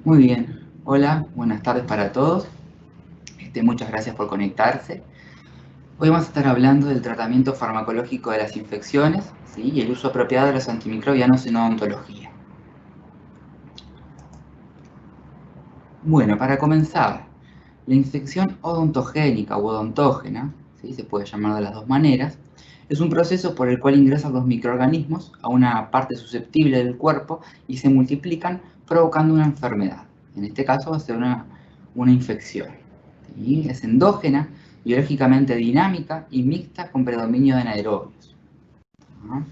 Muy bien, hola, buenas tardes para todos. Muchas gracias por conectarse. Hoy vamos a estar hablando del tratamiento farmacológico de las infecciones, ¿sí? Y el uso apropiado de los antimicrobianos en odontología. Bueno, para comenzar, la infección odontogénica o odontógena, ¿sí? Se puede llamar de las dos maneras, es un proceso por el cual ingresan los microorganismos a una parte susceptible del cuerpo y se multiplican provocando una enfermedad. En este caso va a ser una infección. ¿Sí? Es endógena, biológicamente dinámica y mixta con predominio de anaerobios. ¿No?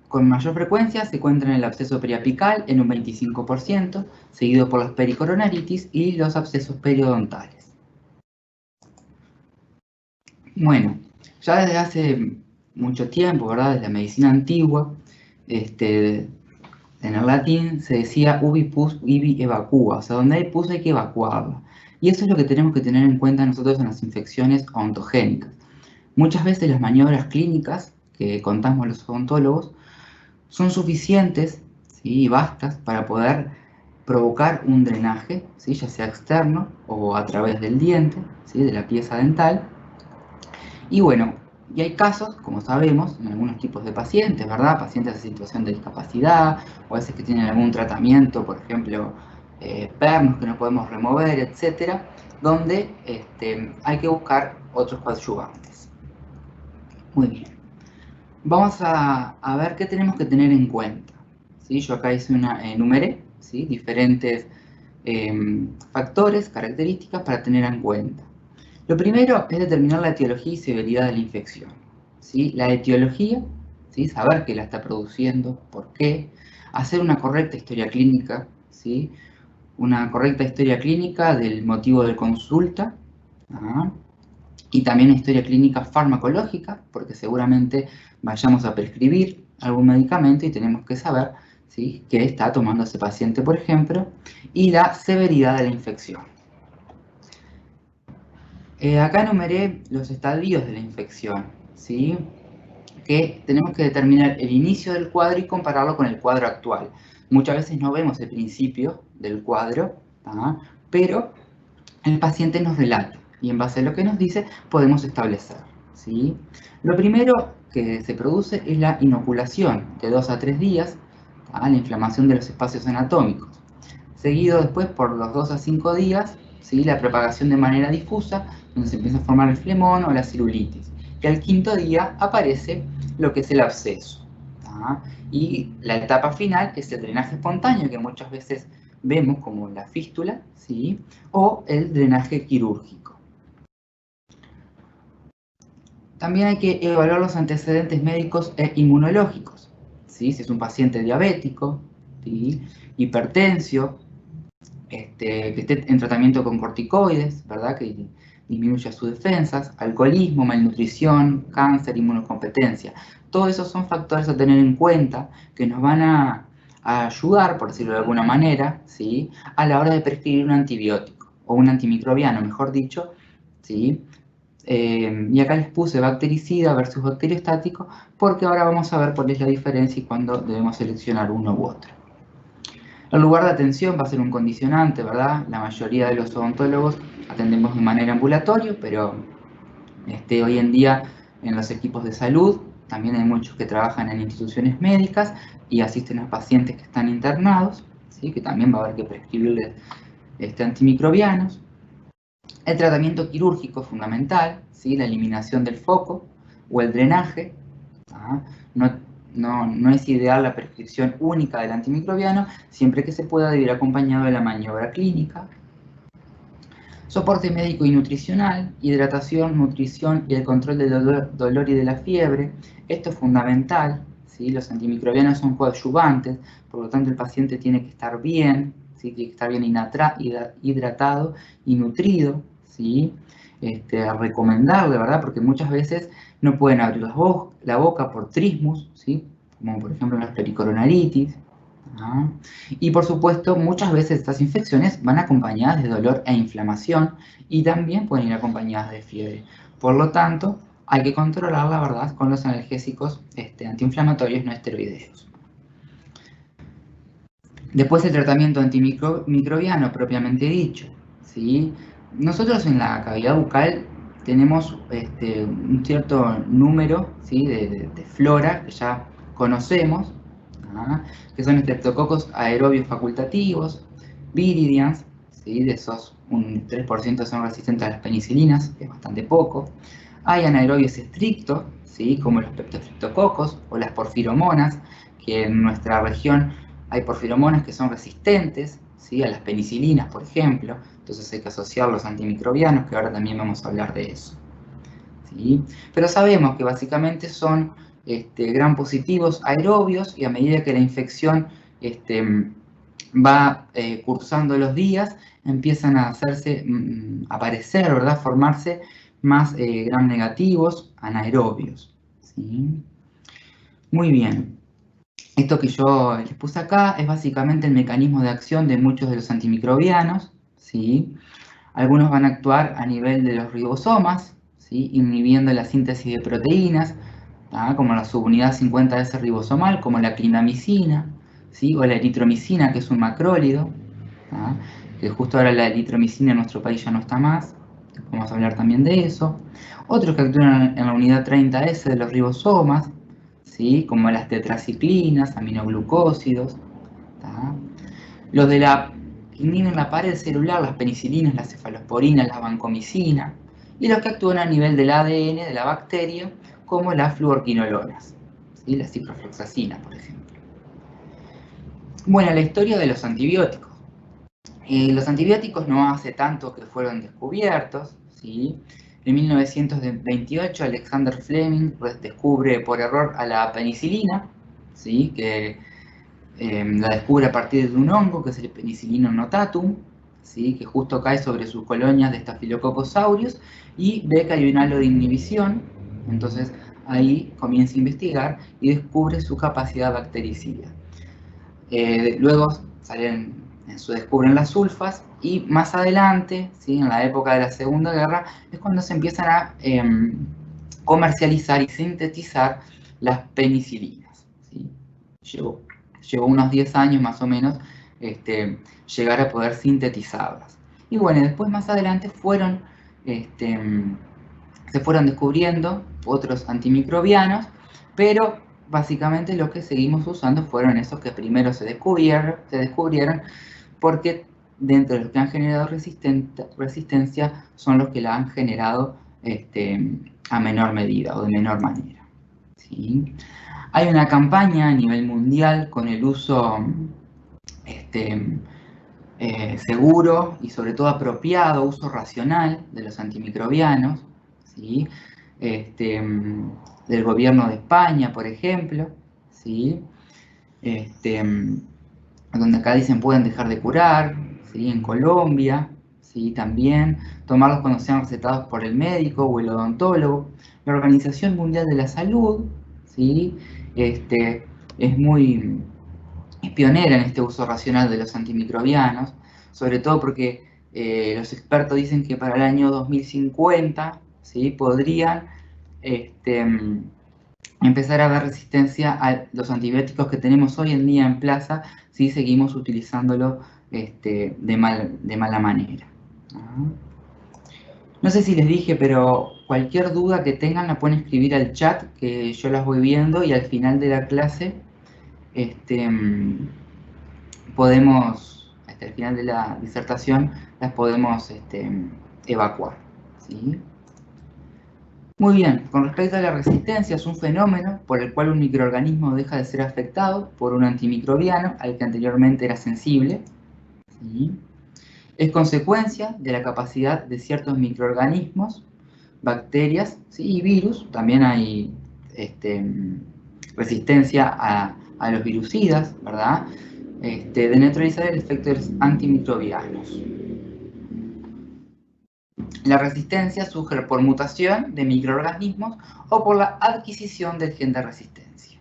Con mayor frecuencia se encuentra en el absceso periapical en un 25%, seguido por las pericoronaritis y los abscesos periodontales. Bueno, ya desde hace mucho tiempo, ¿verdad? Desde la medicina antigua, en el latín se decía ubi pus ibi evacua, o sea, donde hay pus hay que evacuarla. Y eso es lo que tenemos que tener en cuenta nosotros en las infecciones odontogénicas. Muchas veces las maniobras clínicas que contamos los odontólogos son suficientes, ¿sí? Y bastas para poder provocar un drenaje, ¿sí? Ya sea externo o a través del diente, ¿sí? De la pieza dental. Y bueno, y hay casos, como sabemos, en algunos tipos de pacientes, ¿verdad? Pacientes en situación de discapacidad, o a veces que tienen algún tratamiento, por ejemplo, pernos que no podemos remover, etcétera, donde hay que buscar otros coadyuvantes. Muy bien. Vamos a ver qué tenemos que tener en cuenta. ¿Sí? Yo acá enumeré, ¿sí? Diferentes factores, características para tener en cuenta. Lo primero es determinar la etiología y severidad de la infección. ¿Sí? La etiología, ¿sí? Saber qué la está produciendo, por qué, hacer una correcta historia clínica, ¿sí? Una correcta historia clínica del motivo de consulta, ¿ah? Y también historia clínica farmacológica, porque seguramente vayamos a prescribir algún medicamento y tenemos que saber, ¿sí? Qué está tomando ese paciente, por ejemplo, y la severidad de la infección. Acá enumeré los estadios de la infección, ¿sí? Que tenemos que determinar el inicio del cuadro y compararlo con el cuadro actual. Muchas veces no vemos el principio del cuadro, ¿tá? Pero el paciente nos relata y en base a lo que nos dice podemos establecer, ¿sí? Lo primero que se produce es la inoculación de 2 a 3 días, ¿tá? La inflamación de los espacios anatómicos. Seguido después por los 2 a 5 días, ¿sí? La propagación de manera difusa, donde se empieza a formar el flemón o la celulitis. Y al quinto día aparece lo que es el absceso. ¿Tá? Y la etapa final es el drenaje espontáneo, que muchas veces vemos como la fístula, ¿sí? O el drenaje quirúrgico. También hay que evaluar los antecedentes médicos e inmunológicos, ¿sí? Si es un paciente diabético, ¿sí? Hipertensio, que esté en tratamiento con corticoides, ¿verdad? Que disminuya sus defensas, alcoholismo, malnutrición, cáncer, inmunocompetencia. Todos esos son factores a tener en cuenta que nos van a ayudar, por decirlo de alguna manera, ¿sí? A la hora de prescribir un antibiótico o un antimicrobiano, mejor dicho, ¿sí? Y acá les puse bactericida versus bacteriostático porque ahora vamos a ver cuál es la diferencia y cuándo debemos seleccionar uno u otro. El lugar de atención va a ser un condicionante, ¿verdad? La mayoría de los odontólogos atendemos de manera ambulatoria, pero hoy en día en los equipos de salud también hay muchos que trabajan en instituciones médicas y asisten a pacientes que están internados, ¿sí? Que también va a haber que prescribirles antimicrobianos. El tratamiento quirúrgico es fundamental, ¿sí? La eliminación del foco o el drenaje. ¿Ah? No es ideal la prescripción única del antimicrobiano, siempre que se pueda debe ir acompañado de la maniobra clínica. Soporte médico y nutricional, hidratación, nutrición y el control del dolor y de la fiebre. Esto es fundamental, ¿sí? Los antimicrobianos son coadyuvantes, por lo tanto el paciente tiene que estar bien, ¿sí? Tiene que estar bien hidratado y nutrido, ¿sí? Recomendarle, ¿verdad? Porque muchas veces no pueden abrir la boca por trismus, ¿sí? Como por ejemplo las pericoronaritis. ¿Ah? Y por supuesto, muchas veces estas infecciones van acompañadas de dolor e inflamación y también pueden ir acompañadas de fiebre. Por lo tanto, hay que controlar la verdad con los analgésicos antiinflamatorios no esteroideos. Después el tratamiento antimicrobiano propiamente dicho, ¿sí? Nosotros en la cavidad bucal tenemos un cierto número, ¿sí?, de flora que ya conocemos, ¿ah?, que son estreptococos aerobios facultativos, viridians, ¿sí?, de esos un 3% son resistentes a las penicilinas, que es bastante poco. Hay anaerobios estrictos, ¿sí?, como los peptostreptococos o las porfiromonas, que en nuestra región hay porfiromonas que son resistentes, ¿sí?, a las penicilinas, por ejemplo. Entonces hay que asociar los antimicrobianos, que ahora también vamos a hablar de eso, ¿sí? Pero sabemos que básicamente son gram positivos aerobios, y a medida que la infección va cursando los días, empiezan a aparecer, ¿verdad?, formarse más gram negativos anaerobios, ¿sí? Muy bien. Esto que yo les puse acá es básicamente el mecanismo de acción de muchos de los antimicrobianos, ¿sí? Algunos van a actuar a nivel de los ribosomas, ¿sí?, inhibiendo la síntesis de proteínas, como la subunidad 50S ribosomal, como la clindamicina, ¿sí?, o la eritromicina, que es un macrólido, que justo ahora la eritromicina en nuestro país ya no está más, vamos a hablar también de eso. Otros que actúan en la unidad 30S de los ribosomas, ¿sí?, como las tetraciclinas, aminoglucósidos. Los de que inhiben la pared celular, las penicilinas, las cefalosporinas, la vancomicina. Y los que actúan a nivel del ADN de la bacteria, como las fluorquinolonas, ¿sí?, la ciprofloxacina, por ejemplo. Bueno, la historia de los antibióticos. Los antibióticos no hace tanto que fueron descubiertos, ¿sí? En 1928 Alexander Fleming descubre por error a la penicilina, ¿sí?, que la descubre a partir de un hongo que es el Penicillium notatum, ¿sí?, que justo cae sobre sus colonias de Staphylococcus aureus, y ve que hay un halo de inhibición. Entonces ahí comienza a investigar y descubre su capacidad bactericida. Luego se descubren las sulfas, y más adelante, ¿sí?, en la época de la Segunda Guerra, es cuando se empiezan a comercializar y sintetizar las penicilinas, ¿sí? Llevó unos 10 años más o menos llegar a poder sintetizarlas. Y bueno, después más adelante se fueron descubriendo otros antimicrobianos, pero básicamente lo que seguimos usando fueron esos que primero se descubrieron, porque dentro de los que han generado resistencia son los que la han generado a menor medida o de menor manera, ¿sí? Hay una campaña a nivel mundial con el uso seguro y sobre todo apropiado, uso racional de los antimicrobianos, ¿sí? Del gobierno de España, por ejemplo, ¿sí? Donde acá dicen pueden dejar de curar, ¿sí? En Colombia, ¿sí?, también tomarlos cuando sean recetados por el médico o el odontólogo. La Organización Mundial de la Salud, ¿sí?, es pionera en este uso racional de los antimicrobianos, sobre todo porque los expertos dicen que para el año 2050, ¿sí?, podrían empezar a haber resistencia a los antibióticos que tenemos hoy en día en plaza si seguimos utilizándolo de mala manera. No sé si les dije, pero cualquier duda que tengan la pueden escribir al chat, que yo las voy viendo, y al final de la clase podemos, hasta el final de la disertación, las podemos evacuar, ¿sí? Muy bien, con respecto a la resistencia, es un fenómeno por el cual un microorganismo deja de ser afectado por un antimicrobiano al que anteriormente era sensible, ¿sí? Es consecuencia de la capacidad de ciertos microorganismos, bacterias, ¿sí?, y virus. También hay resistencia a los virucidas, ¿verdad?, de neutralizar el efecto de los antimicrobianos. La resistencia surge por mutación de microorganismos o por la adquisición del gen de resistencia.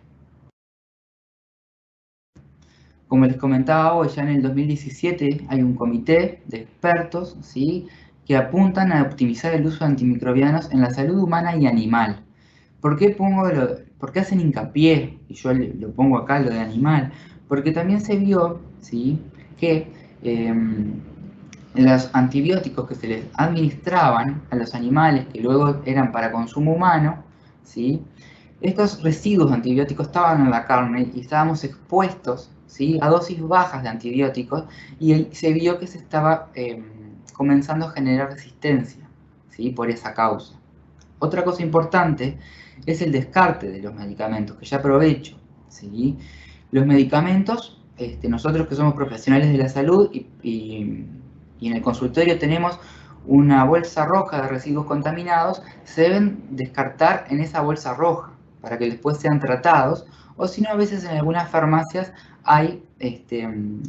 Como les comentaba hoy, ya en el 2017 hay un comité de expertos, ¿sí?, que apuntan a optimizar el uso de antimicrobianos en la salud humana y animal. ¿Por qué hacen hincapié, y yo lo pongo acá, lo de animal? Porque también se vio, ¿sí?, que los antibióticos que se les administraban a los animales, que luego eran para consumo humano, ¿sí?, estos residuos antibióticos estaban en la carne y estábamos expuestos, ¿sí?, a dosis bajas de antibióticos, y se vio que se estaba comenzando a generar resistencia, ¿sí?, por esa causa. Otra cosa importante es el descarte de los medicamentos, que ya aprovecho, ¿sí? Los medicamentos, nosotros que somos profesionales de la salud y en el consultorio tenemos una bolsa roja de residuos contaminados, se deben descartar en esa bolsa roja para que después sean tratados, o si no, a veces en algunas farmacias hay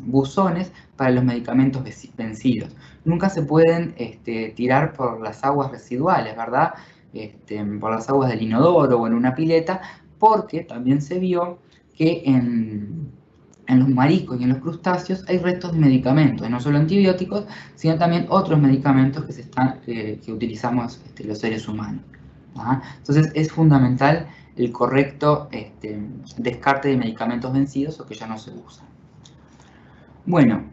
buzones para los medicamentos vencidos. Nunca se pueden tirar por las aguas residuales, ¿verdad?, por las aguas del inodoro o en una pileta, porque también se vio que en los mariscos y en los crustáceos hay restos de medicamentos, no solo antibióticos, sino también otros medicamentos que utilizamos los seres humanos. ¿Ah? Entonces es fundamental el correcto descarte de medicamentos vencidos o que ya no se usan. Bueno,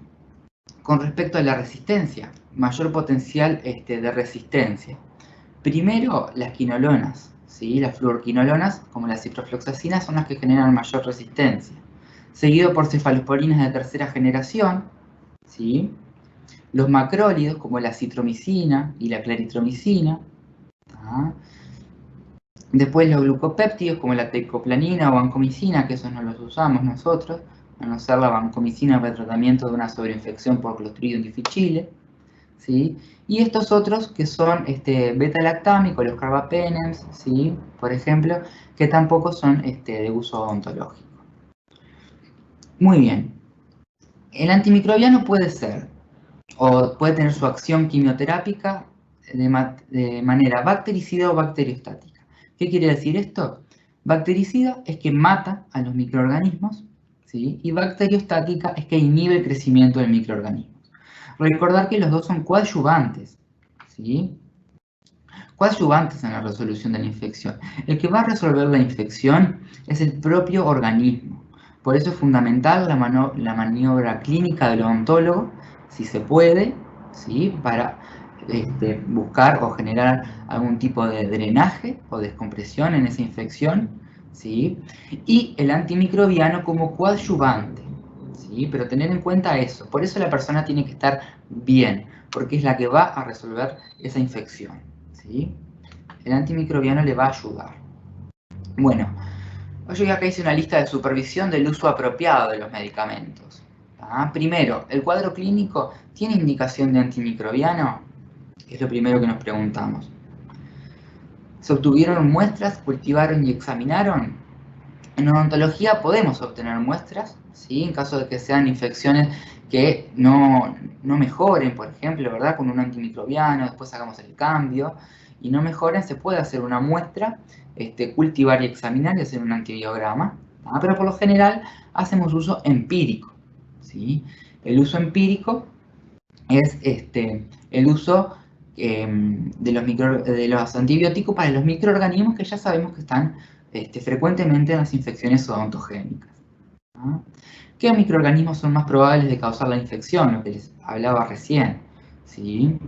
con respecto a la resistencia, mayor potencial de resistencia. Primero, las quinolonas, ¿sí? Las fluorquinolonas, como la ciprofloxacina, son las que generan mayor resistencia. Seguido por cefalosporinas de tercera generación, ¿sí? Los macrólidos, como la citromicina y la claritromicina. ¿Ah? Después los glucopéptidos, como la tecoplanina o vancomicina, que esos no los usamos nosotros, a no ser la vancomicina para el tratamiento de una sobreinfección por Clostridium difficile. ¿Sí? Y estos otros que son beta-lactámicos, los carbapenems, ¿sí?, por ejemplo, que tampoco son de uso odontológico. Muy bien. El antimicrobiano puede ser, o puede tener su acción quimioterápica de manera bactericida o bacteriostática. ¿Qué quiere decir esto? Bactericida es que mata a los microorganismos, ¿sí?, y bacteriostática es que inhibe el crecimiento del microorganismo. Recordar que los dos son coadyuvantes, ¿sí? Coadyuvantes en la resolución de la infección. El que va a resolver la infección es el propio organismo. Por eso es fundamental la maniobra clínica del odontólogo, si se puede, ¿sí?, para buscar o generar algún tipo de drenaje o descompresión en esa infección, ¿sí?, y el antimicrobiano como coadyuvante. ¿Sí? Pero tener en cuenta eso. Por eso la persona tiene que estar bien, porque es la que va a resolver esa infección. ¿Sí? El antimicrobiano le va a ayudar. Bueno, yo acá hice una lista de supervisión del uso apropiado de los medicamentos. Primero, ¿el cuadro clínico tiene indicación de antimicrobiano? Es lo primero que nos preguntamos. ¿Se obtuvieron muestras, cultivaron y examinaron? En odontología podemos obtener muestras, ¿sí?, en caso de que sean infecciones que no mejoren, por ejemplo, ¿verdad?, con un antimicrobiano, después hagamos el cambio, y no mejoren, se puede hacer una muestra, cultivar y examinar y hacer un antibiograma, pero por lo general hacemos uso empírico, ¿sí? El uso empírico es el uso de los antibióticos para los microorganismos que ya sabemos que están frecuentemente en las infecciones odontogénicas. ¿Ah? ¿Qué microorganismos son más probables de causar la infección? Lo que les hablaba recién, ¿sí?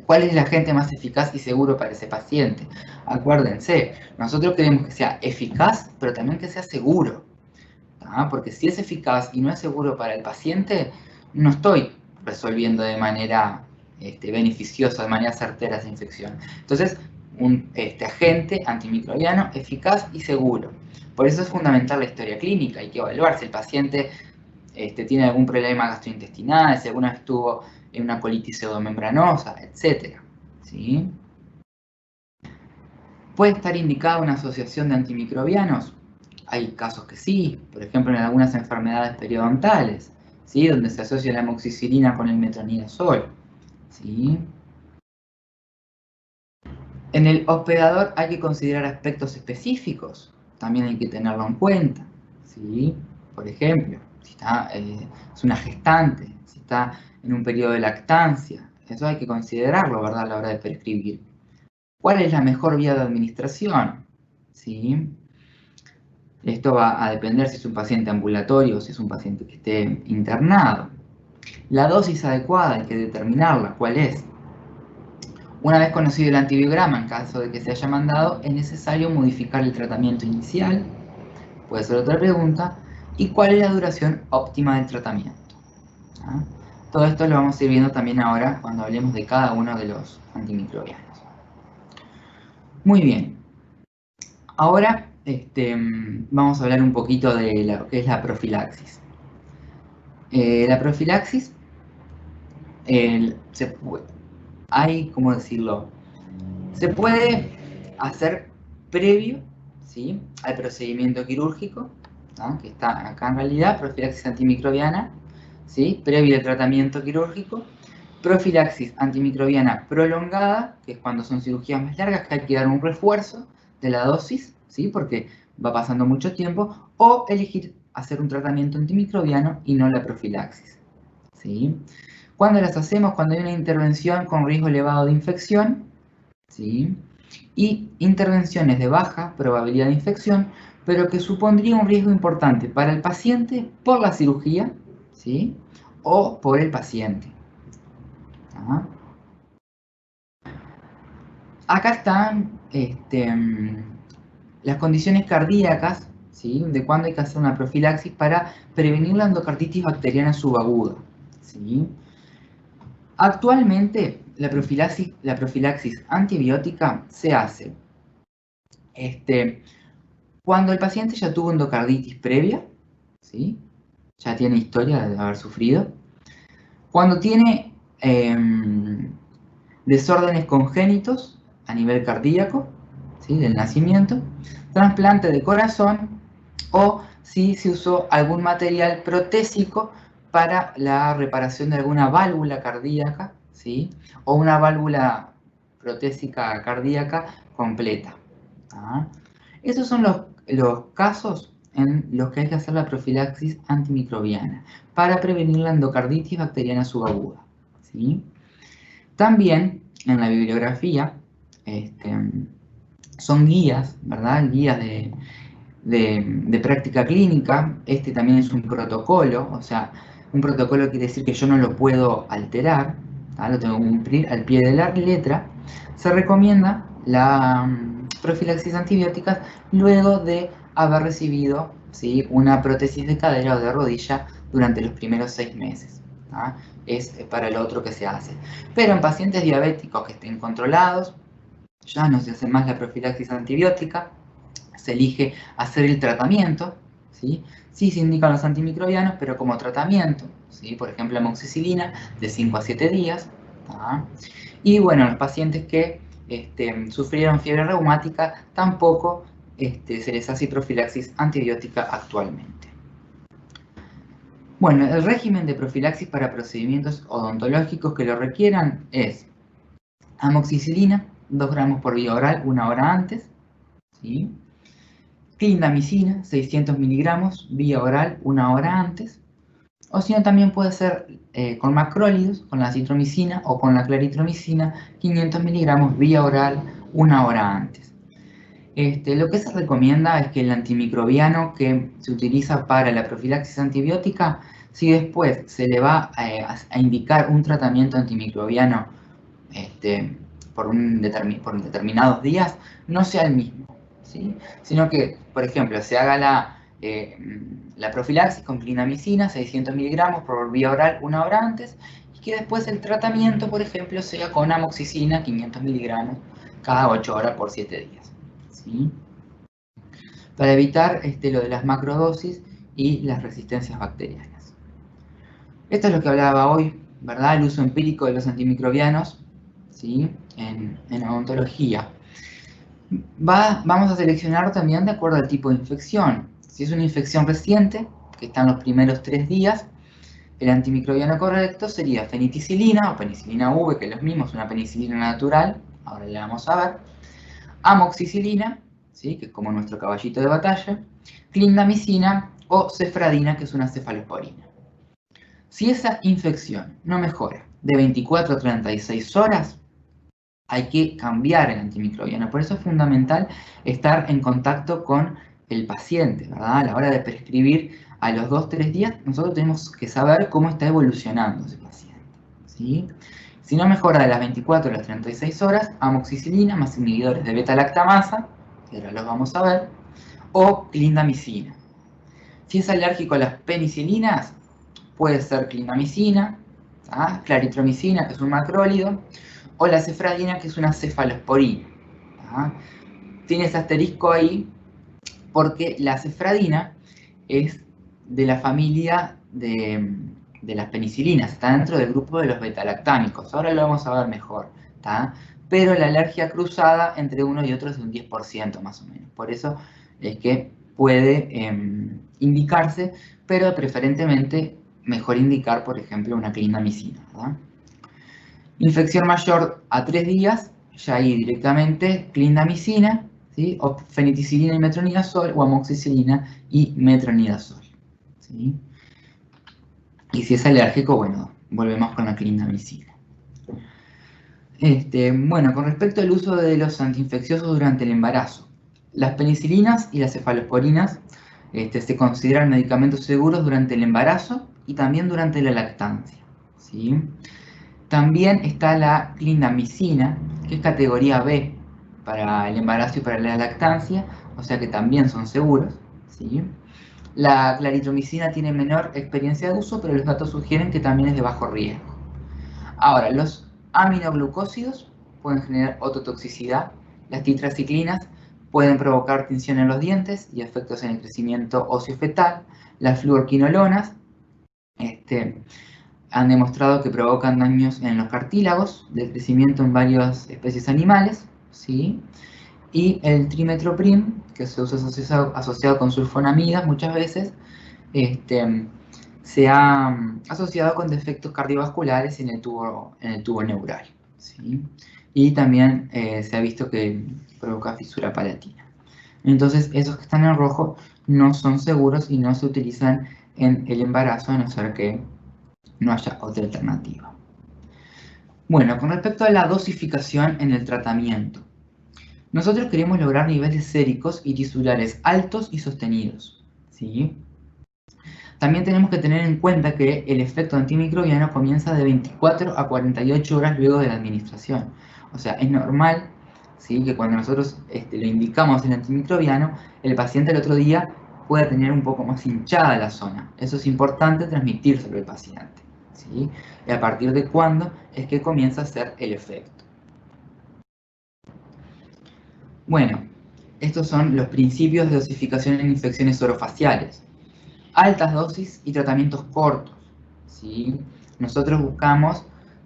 ¿Cuál es el agente más eficaz y seguro para ese paciente? Acuérdense, nosotros queremos que sea eficaz, pero también que sea seguro. Porque si es eficaz y no es seguro para el paciente, no estoy resolviendo de manera beneficiosa, de manera certera esa infección. Entonces, un agente antimicrobiano eficaz y seguro. Por eso es fundamental la historia clínica. Hay que evaluar si el paciente tiene algún problema gastrointestinal, si alguna vez tuvo una colitis pseudomembranosa, etc. ¿Sí? ¿Puede estar indicada una asociación de antimicrobianos? Hay casos que sí, por ejemplo en algunas enfermedades periodontales, ¿sí?, donde se asocia la amoxicilina con el metronidazol, ¿sí? En el hospedador hay que considerar aspectos específicos, también hay que tenerlo en cuenta, ¿sí? Por ejemplo, si es una gestante, si está en un periodo de lactancia, eso hay que considerarlo, ¿verdad?, a la hora de prescribir. ¿Cuál es la mejor vía de administración? ¿Sí? Esto va a depender si es un paciente ambulatorio o si es un paciente que esté internado. La dosis adecuada hay que determinarla, ¿cuál es? Una vez conocido el antibiograma, en caso de que se haya mandado, es necesario modificar el tratamiento inicial, puede ser otra pregunta, y cuál es la duración óptima del tratamiento. ¿Ah? Todo esto lo vamos a ir viendo también ahora cuando hablemos de cada uno de los antimicrobianos. Muy bien, ahora vamos a hablar un poquito de lo que es la profilaxis. La profilaxis, hay, ¿cómo decirlo? Se puede hacer previo, ¿sí?, al procedimiento quirúrgico, ¿no?, que está acá en realidad, profilaxis antimicrobiana, ¿sí?, previo al tratamiento quirúrgico, profilaxis antimicrobiana prolongada, que es cuando son cirugías más largas, que hay que dar un refuerzo de la dosis, ¿sí?, porque va pasando mucho tiempo, o elegir hacer un tratamiento antimicrobiano y no la profilaxis, ¿sí? ¿Cuándo las hacemos? Cuando hay una intervención con riesgo elevado de infección, ¿sí?, y intervenciones de baja probabilidad de infección, pero que supondría un riesgo importante para el paciente por la cirugía, ¿sí?, o por el paciente. ¿Ah? Acá están las condiciones cardíacas, ¿sí?, de cuándo hay que hacer una profilaxis para prevenir la endocarditis bacteriana subaguda, ¿sí? Actualmente, la profilaxis antibiótica se hace cuando el paciente ya tuvo endocarditis previa, ¿sí?, ya tiene historia de haber sufrido, cuando tiene desórdenes congénitos a nivel cardíaco, ¿sí?, del nacimiento, trasplante de corazón, o si se usó algún material protésico para la reparación de alguna válvula cardíaca, ¿sí?, o una válvula protésica cardíaca completa. ¿Ah? Esos son los casos en los que hay que hacer la profilaxis antimicrobiana para prevenir la endocarditis bacteriana subaguda, ¿sí? También en la bibliografía son guías, ¿verdad? Guías de práctica clínica. Este también es un protocolo, o sea, un protocolo quiere decir que yo no lo puedo alterar, ¿tá? Lo tengo que cumplir al pie de la letra. Se recomienda la profilaxis antibiótica luego de haber recibido, ¿sí?, una prótesis de cadera o de rodilla durante los primeros 6 meses. ¿Tá? Es para el otro que se hace. Pero en pacientes diabéticos que estén controlados, ya no se hace más la profilaxis antibiótica, se elige hacer el tratamiento, ¿sí? Sí se indican los antimicrobianos, pero como tratamiento, ¿sí? Por ejemplo, amoxicilina de 5 a 7 días. ¿Tá? Y bueno, los pacientes que sufrieron fiebre reumática tampoco se les hace profilaxis antibiótica actualmente. Bueno, el régimen de profilaxis para procedimientos odontológicos que lo requieran es amoxicilina, 2 gramos por vía oral, 1 hora antes, ¿sí? Clindamicina, 600 miligramos, vía oral, 1 hora antes. O si no, también puede ser con macrólidos, con la citromicina o con la claritromicina, 500 miligramos, vía oral, 1 hora antes. Lo que se recomienda es que el antimicrobiano que se utiliza para la profilaxis antibiótica, si después se le va a indicar un tratamiento antimicrobiano por determinados días, no sea el mismo, ¿sí? Sino que, por ejemplo, se haga la profilaxis con clindamicina, 600 miligramos por vía oral 1 hora antes, y que después el tratamiento, por ejemplo, sea con amoxicilina, 500 miligramos cada 8 horas por 7 días, ¿sí? Para evitar lo de las macrodosis y las resistencias bacterianas. Esto es lo que hablaba hoy, ¿verdad? El uso empírico de los antimicrobianos, ¿sí?, en odontología. Vamos a seleccionar también de acuerdo al tipo de infección. Si es una infección reciente, que está en los primeros 3 días, el antimicrobiano correcto sería feniticilina o penicilina V, que es lo mismo, es una penicilina natural, ahora le vamos a ver, amoxicilina, ¿sí?, que es como nuestro caballito de batalla, clindamicina o cefradina, que es una cefalosporina. Si esa infección no mejora de 24 a 36 horas, hay que cambiar el antimicrobiano. Por eso es fundamental estar en contacto con el paciente, ¿verdad? A la hora de prescribir a los 2-3 días, nosotros tenemos que saber cómo está evolucionando ese paciente, ¿sí? Si no mejora de las 24 a las 36 horas, amoxicilina más inhibidores de beta-lactamasa, que ahora los vamos a ver, o clindamicina. Si es alérgico a las penicilinas, puede ser clindamicina, claritromicina, que es un macrólido, o la cefradina, que es una cefalosporina. Tiene ese asterisco ahí porque la cefradina es de la familia de las penicilinas, está dentro del grupo de los betalactámicos. Ahora lo vamos a ver mejor, pero la alergia cruzada entre uno y otro es de un 10% más o menos. Por eso es que puede indicarse, pero preferentemente mejor indicar, por ejemplo, una clindamicina, ¿verdad? Infección mayor a 3 días, ya ahí directamente clindamicina, ¿sí? O fenicicilina y metronidazol, o amoxicilina y metronidazol, ¿sí? Y si es alérgico, bueno, volvemos con la clindamicina. Bueno, con respecto al uso de los antiinfecciosos durante el embarazo, las penicilinas y las cefalosporinas se consideran medicamentos seguros durante el embarazo y también durante la lactancia, ¿sí? También está la clindamicina, que es categoría B para el embarazo y para la lactancia, o sea que también son seguros, ¿sí? La claritromicina tiene menor experiencia de uso, pero los datos sugieren que también es de bajo riesgo. Ahora, los aminoglucósidos pueden generar ototoxicidad, las titraciclinas pueden provocar tinción en los dientes y efectos en el crecimiento óseo fetal, las fluorquinolonas han demostrado que provocan daños en los cartílagos de crecimiento en varias especies animales, ¿sí? Y el trimetoprim, que se usa asociado con sulfonamidas muchas veces, se ha asociado con defectos cardiovasculares en el tubo neural, ¿sí? Y también se ha visto que provoca fisura palatina. Entonces, esos que están en rojo no son seguros y no se utilizan en el embarazo, a no ser que no haya otra alternativa. Bueno, con respecto a la dosificación en el tratamiento, nosotros queremos lograr niveles séricos y tisulares altos y sostenidos, ¿sí? También tenemos que tener en cuenta que el efecto antimicrobiano comienza de 24 a 48 horas luego de la administración. O sea, es normal, ¿sí?, que cuando nosotros le indicamos el antimicrobiano, el paciente el otro día pueda tener un poco más hinchada la zona. Eso es importante transmitírselo al paciente, ¿sí? Y a partir de cuándo es que comienza a hacer el efecto. Bueno, estos son los principios de dosificación en infecciones orofaciales. Altas dosis y tratamientos cortos, ¿sí? Nosotros buscamos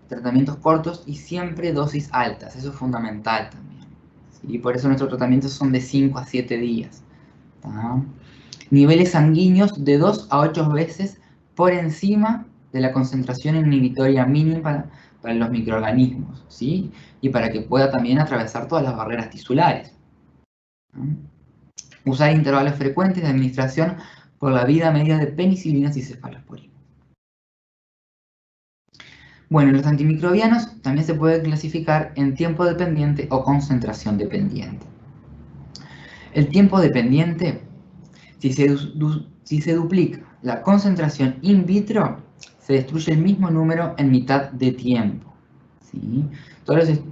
tratamientos cortos y siempre dosis altas, eso es fundamental también, ¿sí? Por eso nuestros tratamientos son de 5 a 7 días, ¿tá? Niveles sanguíneos de 2 a 8 veces por encima de la concentración inhibitoria mínima para los microorganismos, ¿sí? Y para que pueda también atravesar todas las barreras tisulares, ¿tá? Usar intervalos frecuentes de administración por la vida media de penicilinas y cefalosporinas. Bueno, los antimicrobianos también se pueden clasificar en tiempo dependiente o concentración dependiente. El tiempo dependiente, si se duplica la concentración in vitro, se destruye el mismo número en mitad de tiempo, ¿sí?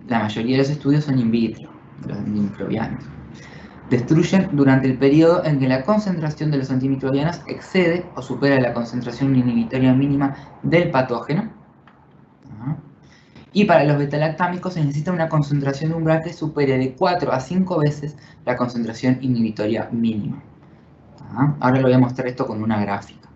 La mayoría de los estudios son in vitro, de los antimicrobianos. Destruyen durante el periodo en que la concentración de los antimicrobianos excede o supera la concentración inhibitoria mínima del patógeno. Y para los betalactámicos se necesita una concentración umbral que supere de 4 a 5 veces la concentración inhibitoria mínima. Ahora lo voy a mostrar esto con una gráfica.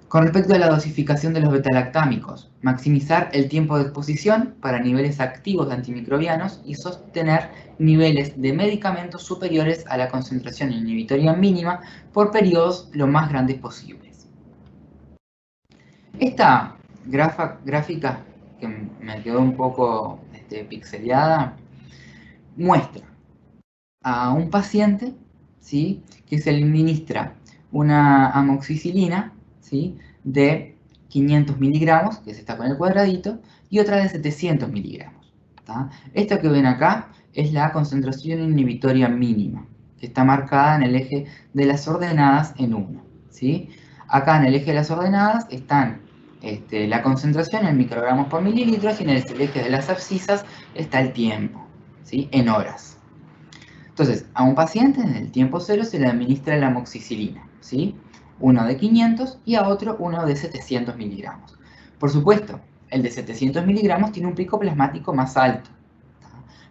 Con respecto a la dosificación de los betalactámicos, maximizar el tiempo de exposición para niveles activos de antimicrobianos y sostener niveles de medicamentos superiores a la concentración inhibitoria mínima por periodos lo más grandes posibles. Esta gráfica, que me quedó un poco pixeleada, muestra a un paciente, ¿sí?, que se le administra una amoxicilina, ¿sí?, de 500 miligramos, que es esta con el cuadradito, y otra de 700 miligramos. ¿Tá? Esto que ven acá es la concentración inhibitoria mínima, que que está marcada en el eje de las ordenadas en 1, ¿sí? Acá en el eje de las ordenadas están la concentración en microgramos por mililitros y en el eje de las abscisas está el tiempo, ¿sí? En horas. Entonces, a un paciente en el tiempo cero se le administra la amoxicilina, ¿sí? Uno de 500 y a otro uno de 700 miligramos. Por supuesto, el de 700 miligramos tiene un pico plasmático más alto,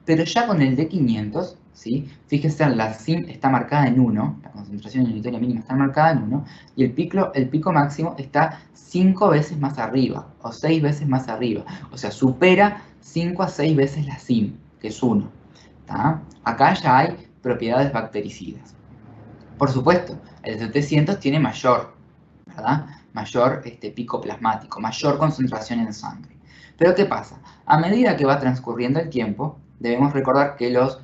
pero ya con el de 500, ¿sí? Fíjense, la SIM está marcada en 1, la concentración inhibitoria mínima está marcada en 1, y el pico máximo está 5 veces más arriba, o 6 veces más arriba. O sea, supera 5 a 6 veces la SIM, que es 1. ¿Tá? Acá ya hay propiedades bactericidas. Por supuesto, el de 700 tiene mayor, ¿verdad? Mayor pico plasmático, mayor concentración en sangre. Pero ¿qué pasa? A medida que va transcurriendo el tiempo, debemos recordar que las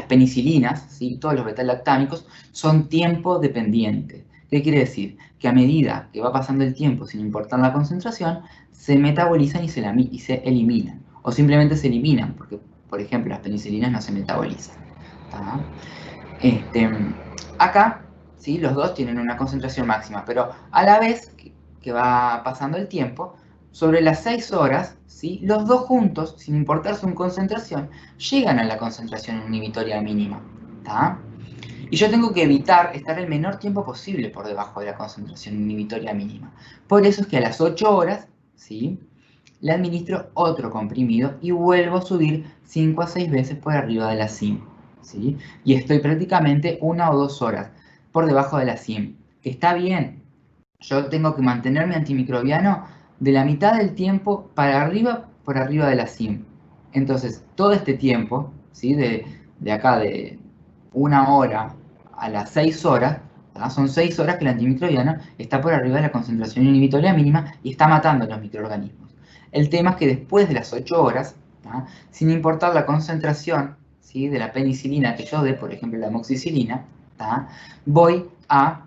penicilinas, ¿sí? Todos los betalactámicos, son tiempo dependientes. ¿Qué quiere decir? Que a medida que va pasando el tiempo, sin importar la concentración, se metabolizan y se eliminan. O simplemente se eliminan, porque, por ejemplo, las penicilinas no se metabolizan. ¿Tá? Acá, ¿sí? Los dos tienen una concentración máxima, pero a la vez que va pasando el tiempo, sobre las 6 horas, ¿sí? Los dos juntos, sin importar su concentración, llegan a la concentración inhibitoria mínima. ¿Tá? Y yo tengo que evitar estar el menor tiempo posible por debajo de la concentración inhibitoria mínima. Por eso es que a las 8 horas, ¿sí? Le administro otro comprimido y vuelvo a subir 5 a 6 veces por arriba de la SIM, ¿sí? Y estoy prácticamente 1 o 2 horas por debajo de la SIM, que está bien. Yo tengo que mantener mi antimicrobiano de la mitad del tiempo para arriba, por arriba de la SIM. Entonces, todo este tiempo, ¿sí? De acá de 1 hora a las 6 horas, ¿tá? Son 6 horas que el antimicrobiano está por arriba de la concentración inhibitoria mínima y está matando a los microorganismos. El tema es que después de las 8 horas, ¿tá? Sin importar la concentración, ¿sí? De la penicilina que yo dé, por ejemplo la amoxicilina, ¿tá? Voy a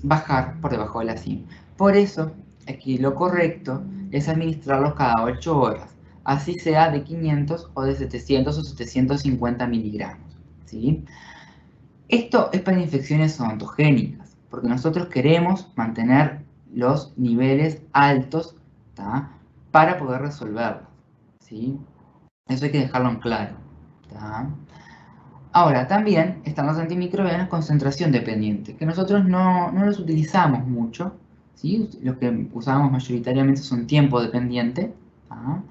bajar por debajo de la SIM. Por eso es que lo correcto es administrarlos cada 8 horas, así sea de 500 o de 700 o 750 miligramos, ¿sí? Esto es para infecciones odontogénicas, porque nosotros queremos mantener los niveles altos, ¿tá? Para poder resolverlos, ¿sí? Eso hay que dejarlo en claro, ¿tá? Ahora, también están los antimicrobianos concentración dependiente, que nosotros no los utilizamos mucho, ¿sí? Los que usamos mayoritariamente son tiempo dependiente, ¿tá?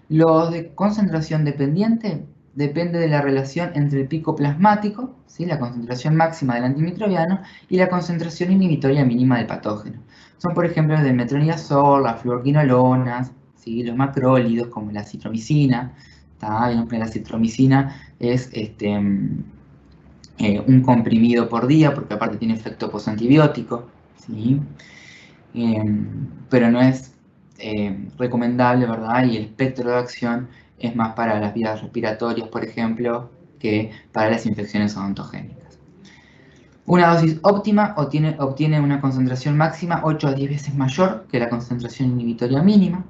Los de concentración dependiente depende de la relación entre el pico plasmático, ¿sí? La concentración máxima del antimicrobiano, y la concentración inhibitoria mínima del patógeno. Son, por ejemplo, el del metronidazol, las fluorquinolonas, ¿sí? Los macrólidos como la citromicina. Vieron que la citromicina es un comprimido por día, porque aparte tiene efecto posantibiótico, ¿sí? Pero no es recomendable, ¿verdad? Y el espectro de acción es más para las vías respiratorias, por ejemplo, que para las infecciones odontogénicas. Una dosis óptima obtiene una concentración máxima 8 a 10 veces mayor que la concentración inhibitoria mínima.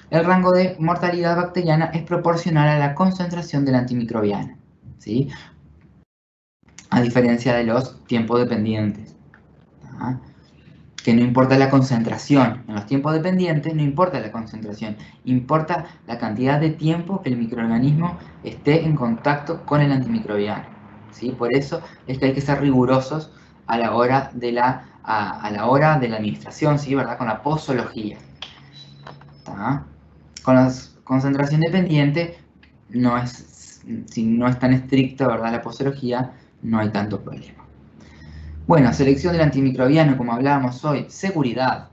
El rango de mortalidad bacteriana es proporcional a la concentración del antimicrobiano, ¿sí? A diferencia de los tiempos dependientes, ¿tá? Que no importa la concentración. En los tiempos dependientes no importa la concentración, importa la cantidad de tiempo que el microorganismo esté en contacto con el antimicrobiano, ¿sí? Por eso es que hay que ser rigurosos a la hora de la administración, ¿sí? ¿Verdad? Con la posología, ¿tá? Con la concentración dependiente, si no es tan estricta, ¿verdad? La posología, no hay tanto problema. Bueno, selección del antimicrobiano, como hablábamos hoy. Seguridad,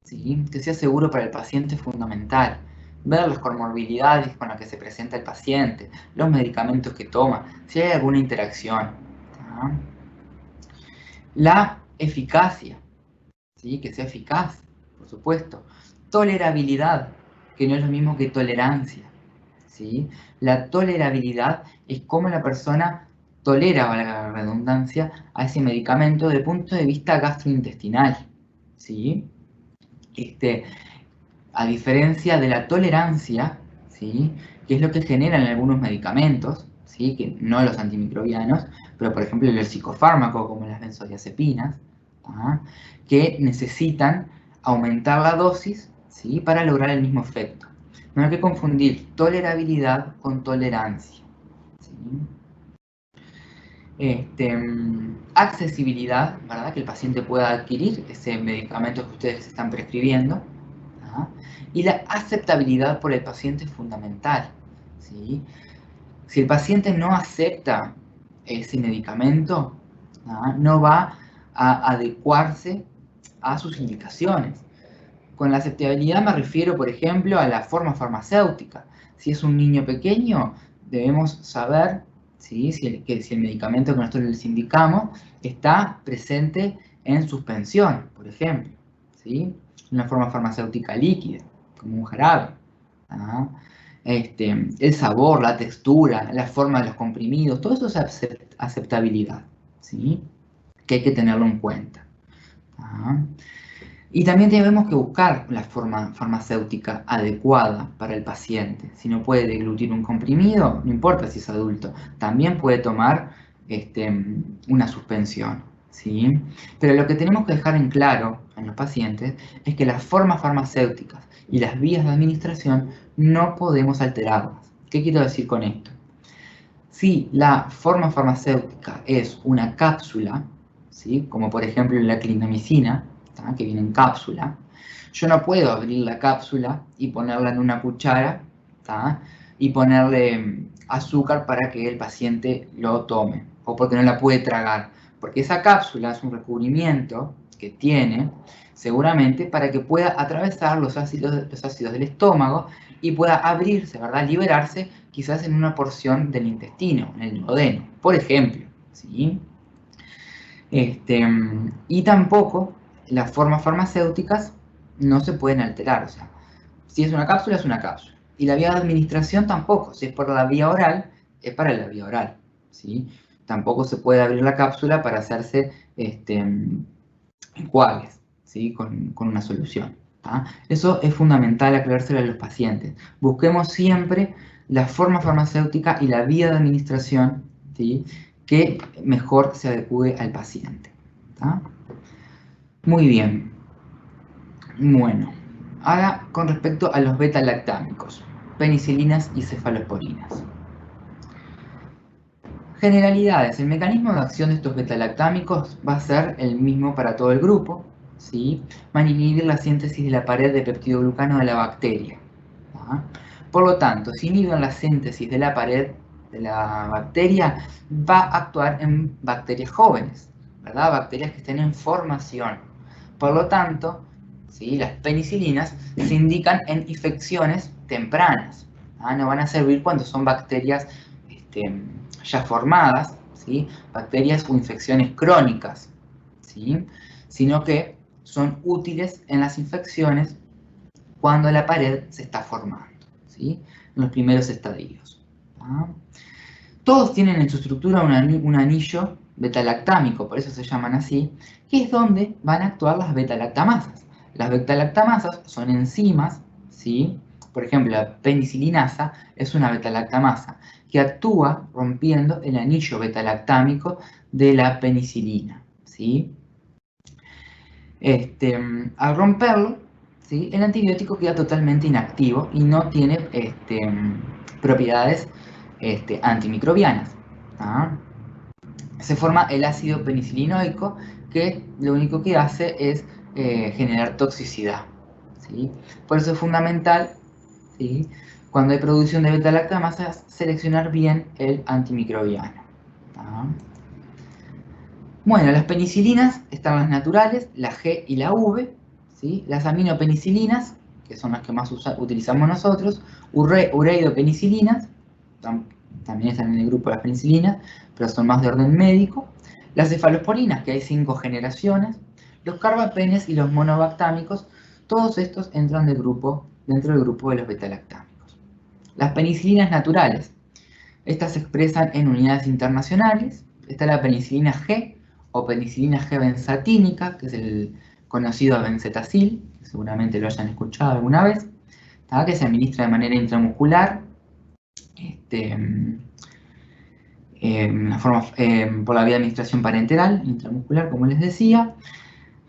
¿sí? Que sea seguro para el paciente es fundamental. Ver las comorbilidades con las que se presenta el paciente, los medicamentos que toma, si hay alguna interacción, ¿tá? La eficacia, ¿sí? Que sea eficaz, por supuesto. Tolerabilidad, que no es lo mismo que tolerancia, ¿sí? La tolerabilidad es cómo la persona tolera, valga la redundancia, a ese medicamento desde el punto de vista gastrointestinal, ¿sí? A diferencia de la tolerancia, ¿sí? Que es lo que generan algunos medicamentos, ¿sí? Que no los antimicrobianos, pero por ejemplo los psicofármacos como las benzodiazepinas, ¿tá? Que necesitan aumentar la dosis, ¿sí? Para lograr el mismo efecto. No hay que confundir tolerabilidad con tolerancia, ¿sí? Accesibilidad, ¿verdad? Que el paciente pueda adquirir ese medicamento que ustedes están prescribiendo. ¿Ah? Y la aceptabilidad por el paciente es fundamental, ¿sí? Si el paciente no acepta ese medicamento, ¿ah? No va a adecuarse a sus indicaciones. Con la aceptabilidad me refiero, por ejemplo, a la forma farmacéutica. Si es un niño pequeño, debemos saber, ¿sí? si el medicamento que nosotros les indicamos está presente en suspensión, por ejemplo, ¿sí? Una forma farmacéutica líquida, como un jarabe. ¿Ah? El sabor, la textura, la forma de los comprimidos, todo eso es aceptabilidad, ¿sí? Que hay que tenerlo en cuenta. ¿Ah? Y también tenemos que buscar la forma farmacéutica adecuada para el paciente. Si no puede deglutir un comprimido, no importa si es adulto, también puede tomar una suspensión, ¿sí? Pero lo que tenemos que dejar en claro en los pacientes es que las formas farmacéuticas y las vías de administración no podemos alterarlas. ¿Qué quiero decir con esto? Si la forma farmacéutica es una cápsula, ¿sí? Como por ejemplo la clindamicina, ¿tá? Que viene en cápsula, yo no puedo abrir la cápsula y ponerla en una cuchara, ¿tá? Y ponerle azúcar para que el paciente lo tome, o porque no la puede tragar, porque esa cápsula es un recubrimiento que tiene seguramente para que pueda atravesar los ácidos del estómago y pueda abrirse, ¿verdad? Liberarse quizás en una porción del intestino, en el duodeno, por ejemplo, ¿sí? Y tampoco las formas farmacéuticas no se pueden alterar, o sea, si es una cápsula, es una cápsula. Y la vía de administración tampoco, si es por la vía oral, es para la vía oral, ¿sí? Tampoco se puede abrir la cápsula para hacerse enjuagues, ¿sí? Con una solución. ¿Tá? Eso es fundamental aclarárselo a los pacientes. Busquemos siempre la forma farmacéutica y la vía de administración, ¿sí? Que mejor se adecue al paciente. ¿Tá? Muy bien. Bueno, ahora con respecto a los beta-lactámicos, penicilinas y cefalosporinas. Generalidades. El mecanismo de acción de estos beta-lactámicos va a ser el mismo para todo el grupo, ¿sí? Van a inhibir la síntesis de la pared de peptidoglucano de la bacteria. ¿tá? Por lo tanto, si inhiben la síntesis de la pared de la bacteria, va a actuar en bacterias jóvenes, ¿verdad? Bacterias que estén en formación. Por lo tanto, ¿sí? Las penicilinas se indican en infecciones tempranas. No van a servir cuando son bacterias ya formadas, ¿sí? Bacterias o infecciones crónicas, ¿sí? Sino que son útiles en las infecciones cuando la pared se está formando, ¿sí? En los primeros estadios. ¿tá? Todos tienen en su estructura un anillo beta-lactámico, por eso se llaman así, que es donde van a actuar las beta-lactamasas. Las beta-lactamasas son enzimas, ¿sí? Por ejemplo, la penicilinasa es una beta-lactamasa que actúa rompiendo el anillo beta-lactámico de la penicilina, ¿sí? Al romperlo, ¿sí? El antibiótico queda totalmente inactivo y no tiene propiedades antimicrobianas. ¿tá? Se forma el ácido penicilinoico que lo único que hace es generar toxicidad. ¿sí? Por eso es fundamental, ¿sí? Cuando hay producción de beta-lactamasas, seleccionar bien el antimicrobiano. ¿tá? Bueno, las penicilinas están las naturales, la G y la V, ¿sí? Las aminopenicilinas, que son las que más utilizamos nosotros, ureidopenicilinas, también están en el grupo de las penicilinas, pero son más de orden médico, las cefalosporinas, que hay 5 generaciones, los carbapenes y los monobactámicos, todos estos entran dentro del grupo de los betalactámicos. Las penicilinas naturales, estas se expresan en unidades internacionales, está la penicilina G, o penicilina G benzatínica, que es el conocido benzetacil, que seguramente lo hayan escuchado alguna vez, que se administra de manera intramuscular. por la vía de administración parenteral, intramuscular, como les decía,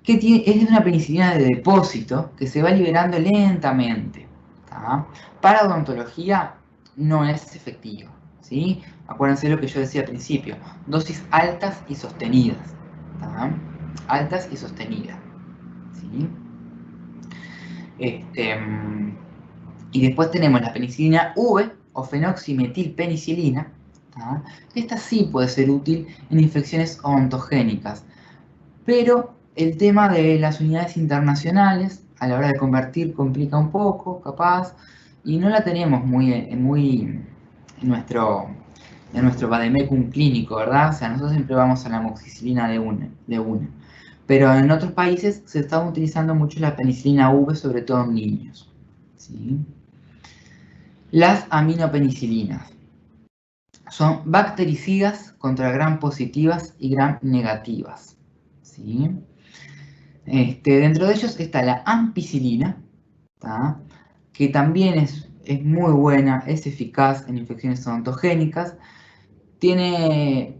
que es una penicilina de depósito que se va liberando lentamente. ¿Tá? Para odontología no es efectiva, ¿sí? Acuérdense lo que yo decía al principio, dosis altas y sostenidas. ¿Tá? Altas y sostenidas. ¿Sí? Y después tenemos la penicilina V o fenoximetilpenicilina. ¿Tá? Esta sí puede ser útil en infecciones odontogénicas, pero el tema de las unidades internacionales a la hora de convertir complica un poco, capaz, y no la tenemos muy en nuestro vademecum clínico, ¿verdad? O sea, nosotros siempre vamos a la amoxicilina de una. Pero en otros países se está utilizando mucho la penicilina V, sobre todo en niños. ¿Sí? Las aminopenicilinas son bactericidas contra gram positivas y gram negativas. ¿Sí? Dentro de ellos está la ampicilina, ¿tá? Que también es muy buena, es eficaz en infecciones odontogénicas. Tiene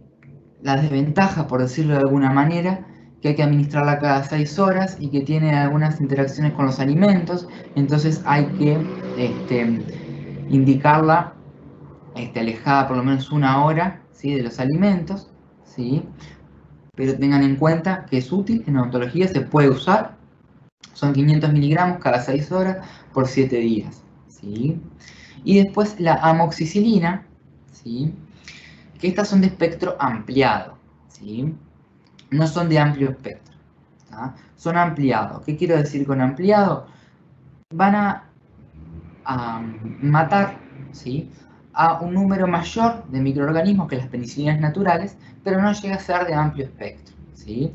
la desventaja, por decirlo de alguna manera, que hay que administrarla cada 6 horas y que tiene algunas interacciones con los alimentos, entonces hay que indicarla alejada por lo menos 1 hora, ¿sí? De los alimentos, ¿sí? Pero tengan en cuenta que es útil, en odontología se puede usar, son 500 miligramos cada 6 horas por 7 días, ¿sí? Y después la amoxicilina, ¿sí? Que estas son de espectro ampliado, ¿sí? No son de amplio espectro, ¿tá? Son ampliados. ¿Qué quiero decir con ampliado? Van a matar, ¿sí? A un número mayor de microorganismos que las penicilinas naturales, pero no llega a ser de amplio espectro, ¿sí?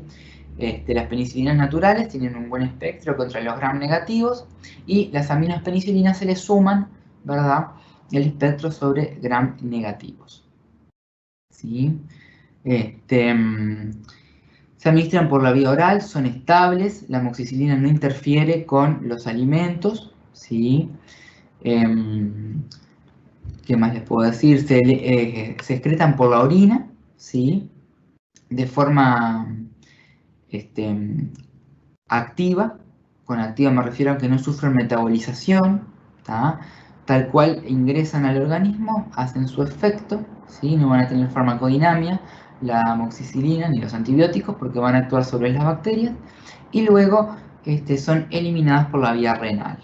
Las penicilinas naturales tienen un buen espectro contra los gram negativos y las aminopenicilinas se les suman, ¿verdad?, el espectro sobre gram negativos. ¿Sí? Se administran por la vía oral, son estables, la amoxicilina no interfiere con los alimentos, ¿sí? ¿Qué más les puedo decir? Se excretan por la orina, ¿sí? De forma activa. Con activa me refiero a que no sufren metabolización, ¿tá? Tal cual ingresan al organismo, hacen su efecto, ¿sí? No van a tener farmacodinamia, la amoxicilina ni los antibióticos, porque van a actuar sobre las bacterias, y luego son eliminadas por la vía renal.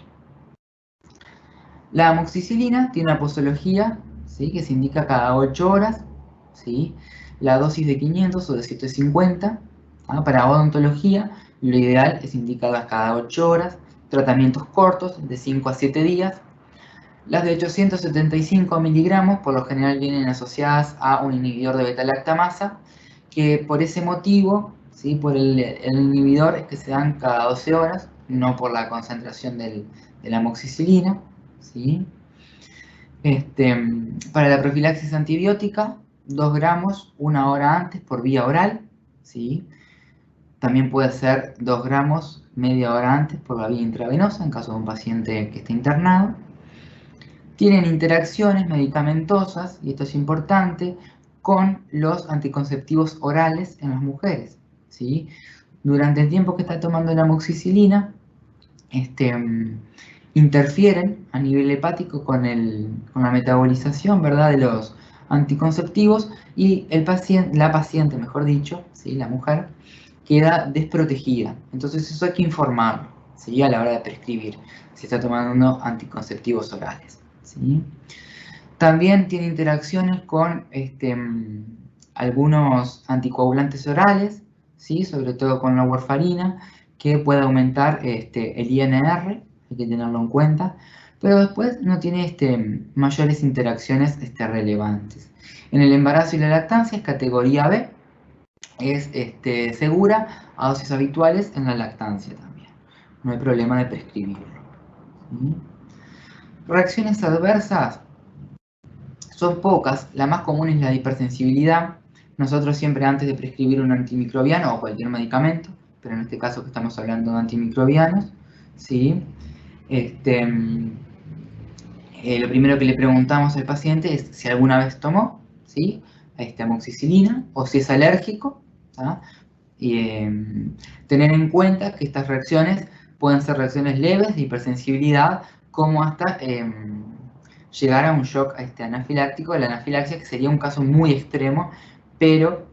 La amoxicilina tiene una posología, ¿sí? Que se indica cada 8 horas, ¿sí? La dosis de 500 o de 750, ¿tá? Para odontología, lo ideal es indicarlas cada 8 horas, tratamientos cortos de 5 a 7 días. Las de 875 miligramos por lo general vienen asociadas a un inhibidor de beta-lactamasa, que por ese motivo, ¿sí? Por el inhibidor es que se dan cada 12 horas, no por la concentración de la amoxicilina, ¿sí? Para la profilaxis antibiótica, 2 gramos 1 hora antes por vía oral, ¿sí? También puede ser 2 gramos media hora antes por la vía intravenosa en caso de un paciente que esté internado. Tienen interacciones medicamentosas, y esto es importante, con los anticonceptivos orales en las mujeres, ¿sí? Durante el tiempo que está tomando la amoxicilina, interfieren a nivel hepático con la metabolización, ¿verdad?, de los anticonceptivos, y la paciente, mejor dicho, ¿sí?, la mujer, queda desprotegida. Entonces eso hay que informarlo, ¿sí?, a la hora de prescribir, si está tomando anticonceptivos orales, ¿sí? También tiene interacciones con algunos anticoagulantes orales, ¿sí?, sobre todo con la warfarina, que puede aumentar el INR, hay que tenerlo en cuenta, pero después no tiene mayores interacciones relevantes. En el embarazo y la lactancia es categoría B, es segura a dosis habituales en la lactancia también. No hay problema de prescribirlo. ¿Sí? Reacciones adversas son pocas, la más común es la hipersensibilidad. Nosotros siempre antes de prescribir un antimicrobiano o cualquier medicamento, pero en este caso que estamos hablando de antimicrobianos, ¿sí? Lo primero que le preguntamos al paciente es si alguna vez tomó, ¿sí? amoxicilina o si es alérgico. Y tener en cuenta que estas reacciones pueden ser reacciones leves de hipersensibilidad, como hasta llegar a un shock anafiláctico. La anafilaxia, que sería un caso muy extremo, pero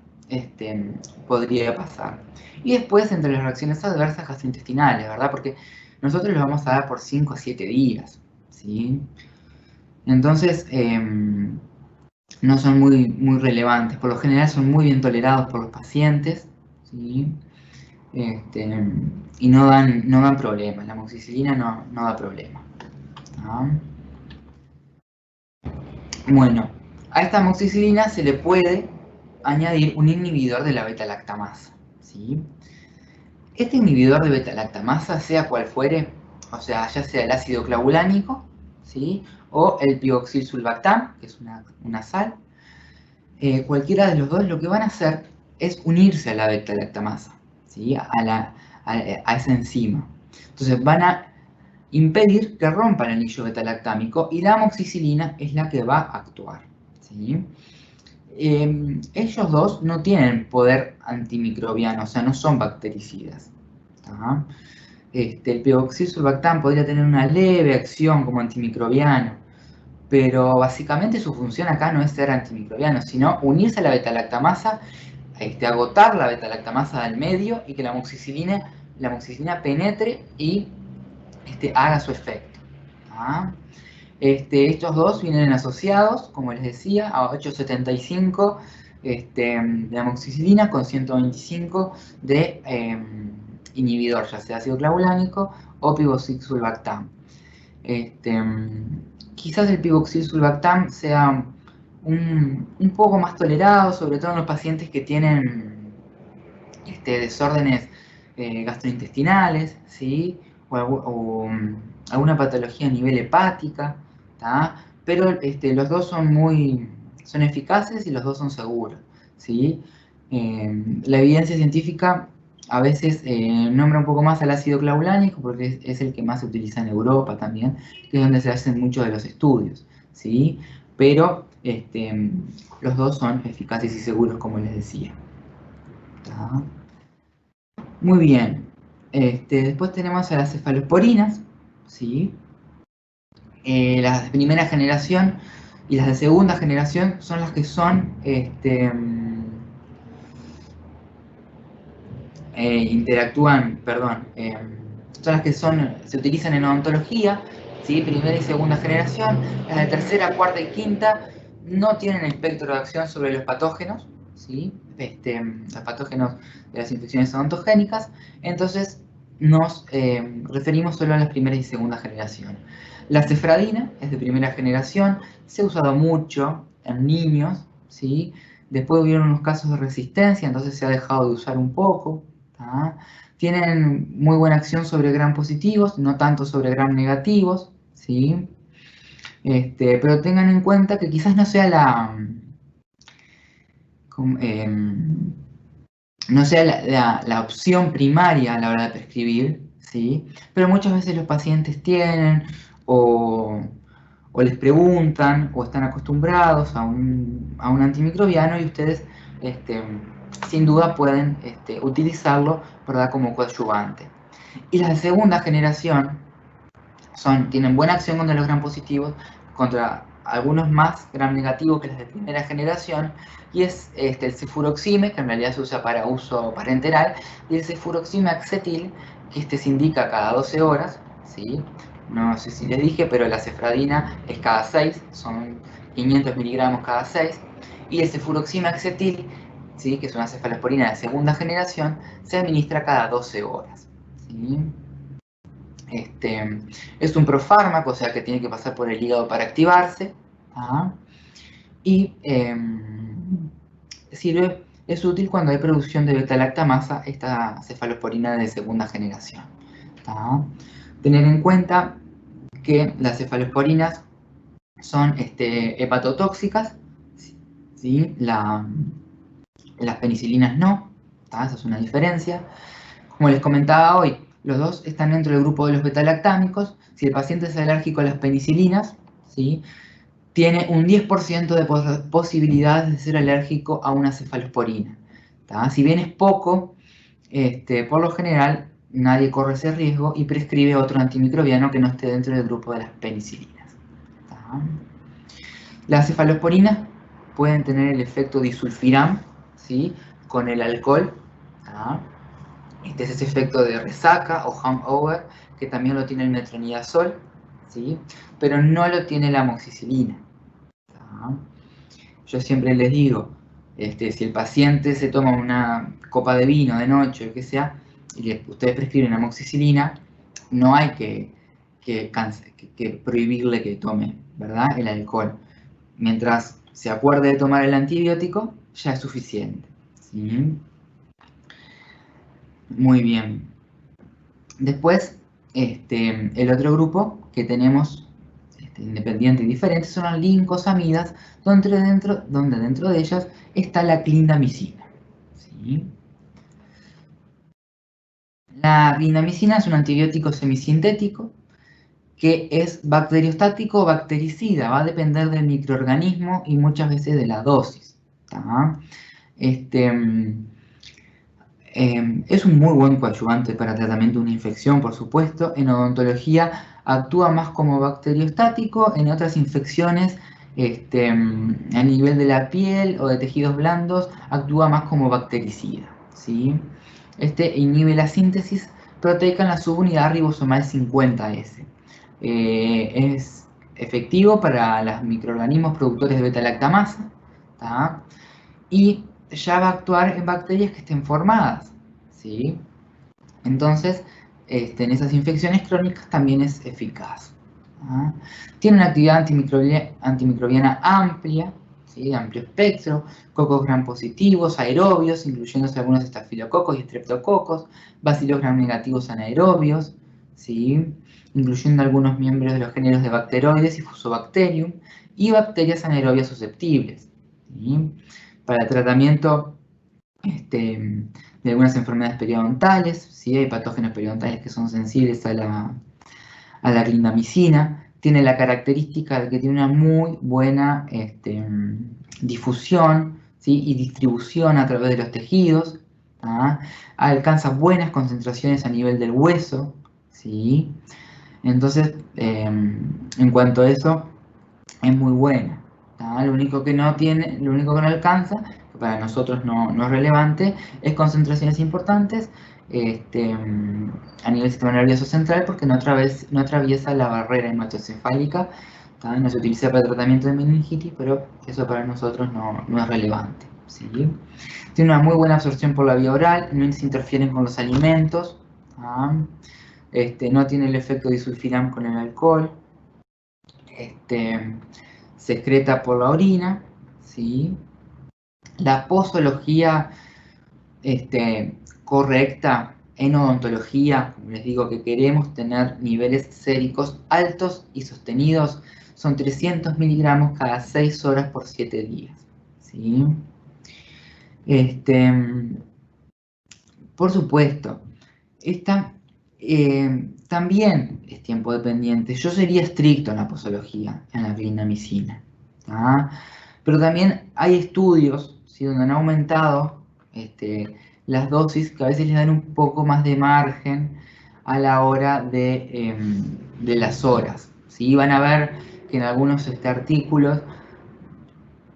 podría pasar. Y después, entre las reacciones adversas gastrointestinales, ¿verdad? Porque nosotros los vamos a dar por 5 a 7 días, ¿sí? Entonces, no son muy relevantes. Por lo general son muy bien tolerados por los pacientes, ¿sí? Y no dan problemas. La amoxicilina no da problemas. Bueno, a esta amoxicilina se le puede añadir un inhibidor de la beta-lactamasa, ¿sí? Este inhibidor de beta-lactamasa, sea cual fuere, o sea, ya sea el ácido clavulánico, ¿sí? O el pivoxil-sulbactam, que es una sal, cualquiera de los dos lo que van a hacer es unirse a la beta-lactamasa, ¿sí? A esa enzima. Entonces van a impedir que rompa el anillo beta-lactámico y la amoxicilina es la que va a actuar, ¿sí? Ellos dos no tienen poder antimicrobiano, o sea, no son bactericidas. El pivoxil-sulbactam podría tener una leve acción como antimicrobiano, pero básicamente su función acá no es ser antimicrobiano, sino unirse a la beta-lactamasa, agotar la beta-lactamasa del medio y que la amoxicilina penetre y haga su efecto. Estos dos vienen asociados, como les decía, a 875 de amoxicilina con 125 de inhibidor, ya sea ácido clavulánico o pivoxil-sulbactam. Quizás el pivoxil-sulbactam sea un poco más tolerado, sobre todo en los pacientes que tienen desórdenes gastrointestinales, ¿sí? o alguna patología a nivel hepática, pero los dos son eficaces y los dos son seguros, ¿sí? La evidencia científica a veces nombra un poco más al ácido clavulánico porque es el que más se utiliza en Europa también, que es donde se hacen muchos de los estudios, ¿sí? Pero los dos son eficaces y seguros, como les decía. Muy bien. Después tenemos a las cefalosporinas, ¿sí? Las de primera generación y las de segunda generación son las que son son las que se utilizan en odontología, ¿sí? Primera y segunda generación. Las de tercera, cuarta y quinta no tienen espectro de acción sobre los patógenos, ¿sí? Los patógenos de las infecciones odontogénicas. Entonces nos referimos solo a las primera y segunda generación. La cefradina es de primera generación, se ha usado mucho en niños, ¿sí? Después hubieron unos casos de resistencia, entonces se ha dejado de usar un poco. Tienen muy buena acción sobre gram positivos, no tanto sobre gram negativos, ¿sí? Pero tengan en cuenta que quizás no sea la opción primaria a la hora de prescribir, ¿sí? Pero muchas veces los pacientes tienen o les preguntan o están acostumbrados a un antimicrobiano y ustedes sin duda pueden utilizarlo, ¿verdad?, como coadyuvante. Y las de segunda generación tienen buena acción contra los gram positivos, contra algunos más gram negativos que las de primera generación, y es el cefuroxime, que en realidad se usa para uso parenteral, y el cefuroxime acetil, que se indica cada 12 horas, ¿sí? No sé si les dije, pero la cefradina es cada 6, son 500 miligramos cada 6, y el cefuroxime acetil, ¿sí?, que es una cefalosporina de segunda generación, se administra cada 12 horas, ¿sí? Es un profármaco, o sea que tiene que pasar por el hígado para activarse, y es útil cuando hay producción de beta-lactamasa, esta cefalosporina de segunda generación. Tener en cuenta que las cefalosporinas son hepatotóxicas, ¿sí? Las penicilinas no, esa es una diferencia. Como les comentaba hoy, los dos están dentro del grupo de los beta-lactámicos. Si el paciente es alérgico a las penicilinas, ¿sí?, tiene un 10% de posibilidades de ser alérgico a una cefalosporina. Si bien es poco, por lo general nadie corre ese riesgo y prescribe otro antimicrobiano que no esté dentro del grupo de las penicilinas. Las cefalosporinas pueden tener el efecto disulfiram, ¿sí? Con el alcohol. Este es ese efecto de resaca o hangover, que también lo tiene el metronidazol, ¿sí? Pero no lo tiene la amoxicilina. Yo siempre les digo, si el paciente se toma una copa de vino de noche, o que sea, y ustedes prescriben amoxicilina, no hay que prohibirle que tome, ¿verdad?, el alcohol. Mientras se acuerde de tomar el antibiótico, ya es suficiente, ¿sí? Muy bien. Después, el otro grupo que tenemos, independiente y diferente, son las lincosamidas, donde dentro de ellas está la clindamicina, ¿sí? La clindamicina es un antibiótico semisintético que es bacteriostático o bactericida, va a depender del microorganismo y muchas veces de la dosis. Es un muy buen coadyuvante para tratamiento de una infección, por supuesto. En odontología actúa más como bacteriostático, en otras infecciones a nivel de la piel o de tejidos blandos actúa más como bactericida, ¿sí? Inhibe la síntesis proteica en la subunidad ribosomal 50S. Es efectivo para los microorganismos productores de beta-lactamasa, y ya va a actuar en bacterias que estén formadas, ¿sí? Entonces, en esas infecciones crónicas también es eficaz. Tiene una actividad antimicrobiana amplia, ¿sí?, de amplio espectro, cocos gram positivos, aerobios, incluyéndose algunos estafilococos y estreptococos, bacilos gram negativos anaerobios, ¿sí?, incluyendo algunos miembros de los géneros de Bacteroides y Fusobacterium, y bacterias anaerobias susceptibles, ¿sí?, para el tratamiento de algunas enfermedades periodontales, ¿sí? Hay patógenos periodontales que son sensibles a la clindamicina. Tiene la característica de que tiene una muy buena difusión, ¿sí?, y distribución a través de los tejidos. Alcanza buenas concentraciones a nivel del hueso, ¿sí? Entonces, en cuanto a eso, es muy buena. Lo único que no alcanza, que para nosotros no es relevante, es concentraciones importantes a nivel sistema nervioso central, porque no atraviesa la barrera hematocefálica. No se utiliza para el tratamiento de meningitis, pero eso para nosotros no es relevante, ¿sí? Tiene una muy buena absorción por la vía oral, no se interfieren con los alimentos, no tiene el efecto disulfiram con el alcohol, se excreta por la orina, ¿sí? La posología correcta en odontología, como les digo, que queremos tener niveles séricos altos y sostenidos, son 300 miligramos cada 6 horas por 7 días, ¿sí? Por supuesto, también es tiempo dependiente. Yo sería estricto en la posología, en la clindamicina, pero también hay estudios, ¿sí?, donde han aumentado las dosis, que a veces les dan un poco más de margen a la hora de las horas, ¿sí? Van a ver que en algunos artículos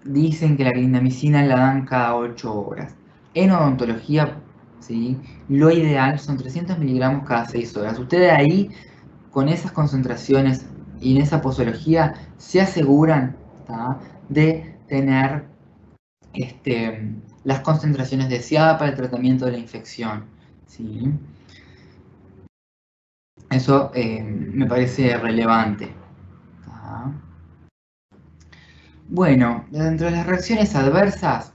dicen que la clindamicina la dan cada 8 horas. En odontología, ¿sí?, lo ideal son 300 miligramos cada 6 horas. Ustedes ahí, con esas concentraciones y en esa posología, se aseguran de tener las concentraciones deseadas para el tratamiento de la infección, ¿sí? Eso me parece relevante. Bueno, dentro de las reacciones adversas,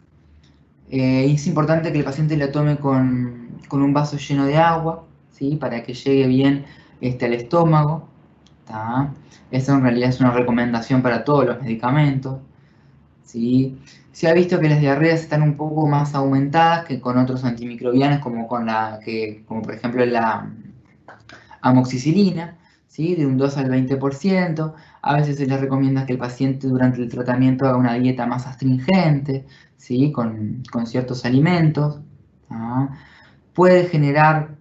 es importante que el paciente la tome con un vaso lleno de agua, ¿sí?, para que llegue bien al estómago. Eso en realidad es una recomendación para todos los medicamentos, ¿sí? Se ha visto que las diarreas están un poco más aumentadas que con otros antimicrobianos, como por ejemplo la amoxicilina, ¿sí? De un 2 al 20%. A veces se les recomienda que el paciente durante el tratamiento haga una dieta más astringente, ¿sí? Con ciertos alimentos. ¿Ah? Puede generar,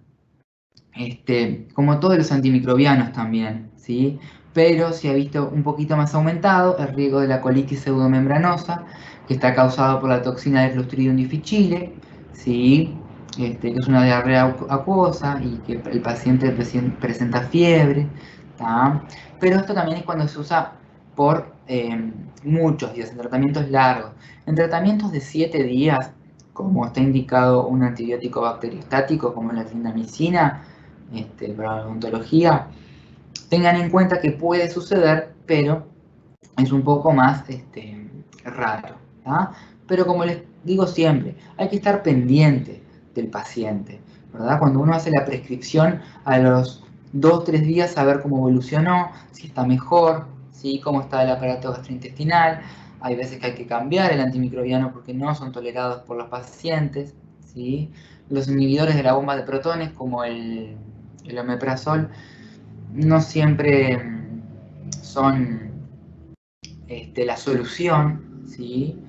como todos los antimicrobianos también, ¿sí? Pero se ha visto un poquito más aumentado el riesgo de la colitis pseudomembranosa, que está causado por la toxina de Clostridium difficile, ¿sí? Que es una diarrea acuosa y que el paciente presenta fiebre, ¿tá? Pero esto también es cuando se usa por muchos días, en tratamientos largos. En tratamientos de 7 días, como está indicado un antibiótico bacteriostático como la clindamicina, para la odontología, tengan en cuenta que puede suceder, pero es un poco más raro. ¿tá? Pero como les digo siempre, hay que estar pendiente del paciente, ¿verdad? Cuando uno hace la prescripción, a los 2-3 días saber cómo evolucionó, si está mejor, ¿sí? Cómo está el aparato gastrointestinal. Hay veces que hay que cambiar el antimicrobiano porque no son tolerados por los pacientes, ¿sí? Los inhibidores de la bomba de protones, como el omeprazol, no siempre son la solución, ¿sí?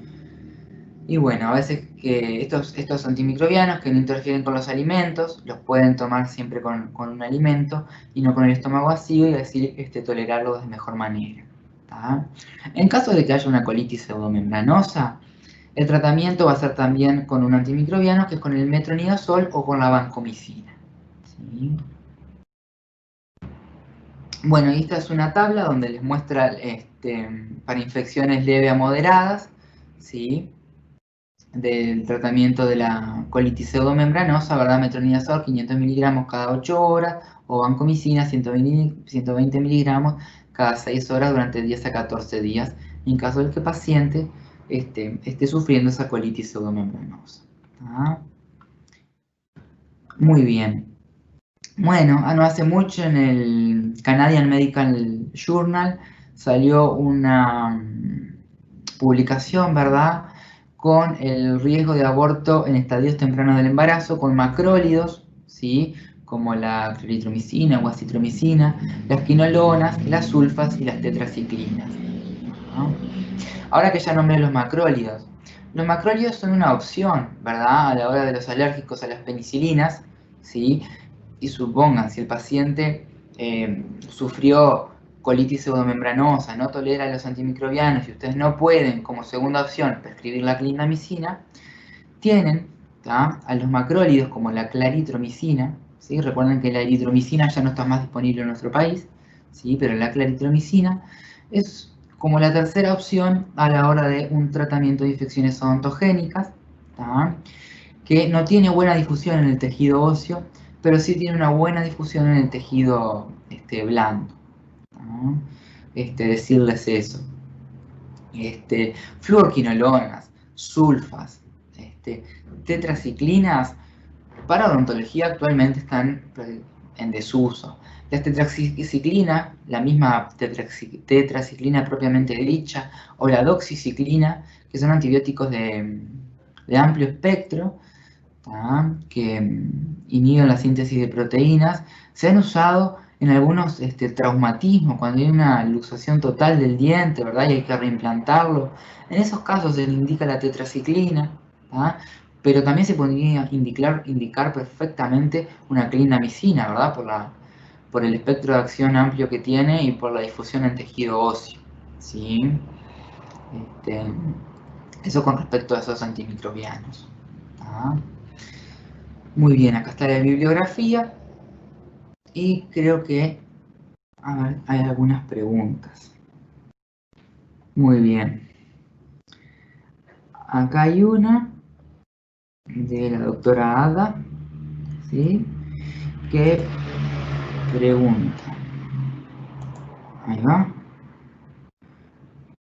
Y bueno, a veces que estos antimicrobianos que no interfieren con los alimentos, los pueden tomar siempre con un alimento y no con el estómago vacío y así tolerarlos de mejor manera. ¿tá? En caso de que haya una colitis pseudomembranosa, el tratamiento va a ser también con un antimicrobiano que es con el metronidazol o con la vancomicina. ¿sí? Bueno, y esta es una tabla donde les muestra para infecciones leves a moderadas, ¿sí? Del tratamiento de la colitis pseudomembranosa, ¿verdad? Metronidazol 500 miligramos cada 8 horas o vancomicina 120 miligramos cada 6 horas durante 10 a 14 días, en caso de que el paciente esté sufriendo esa colitis pseudomembranosa. ¿tá? Muy bien. Bueno, no hace mucho en el Canadian Medical Journal salió una publicación, ¿verdad? Con el riesgo de aborto en estadios tempranos del embarazo con macrólidos, ¿sí? Como la claritromicina o acitromicina, las quinolonas, las sulfas y las tetraciclinas. ¿no? Ahora que ya nombré los macrólidos son una opción, ¿verdad? A la hora de los alérgicos a las penicilinas, ¿sí? Y supongan, si el paciente sufrió colitis pseudomembranosa, no tolera los antimicrobianos y ustedes no pueden, como segunda opción, prescribir la clindamicina, tienen a los macrólidos como la claritromicina, ¿sí? Recuerden que la eritromicina ya no está más disponible en nuestro país, ¿sí? Pero la claritromicina es como la tercera opción a la hora de un tratamiento de infecciones odontogénicas, ¿tá? Que no tiene buena difusión en el tejido óseo, pero sí tiene una buena difusión en el tejido blando. ¿no? Decirles eso. Fluorquinolonas, sulfas, tetraciclinas, para odontología actualmente están en desuso. La tetraciclina, la misma tetraciclina propiamente dicha, o la doxiciclina, que son antibióticos de amplio espectro, que inhiben la síntesis de proteínas, se han usado en algunos traumatismos, cuando hay una luxación total del diente, ¿verdad? Y hay que reimplantarlo. En esos casos se le indica la tetraciclina, pero también se podría indicar perfectamente una clindamicina, ¿verdad? Por el espectro de acción amplio que tiene y por la difusión en tejido óseo. ¿sí? Eso con respecto a esos antimicrobianos. Muy bien, acá está la bibliografía y creo que hay algunas preguntas. Muy bien. Acá hay una de la doctora Ada, ¿sí? Que pregunta. Ahí va.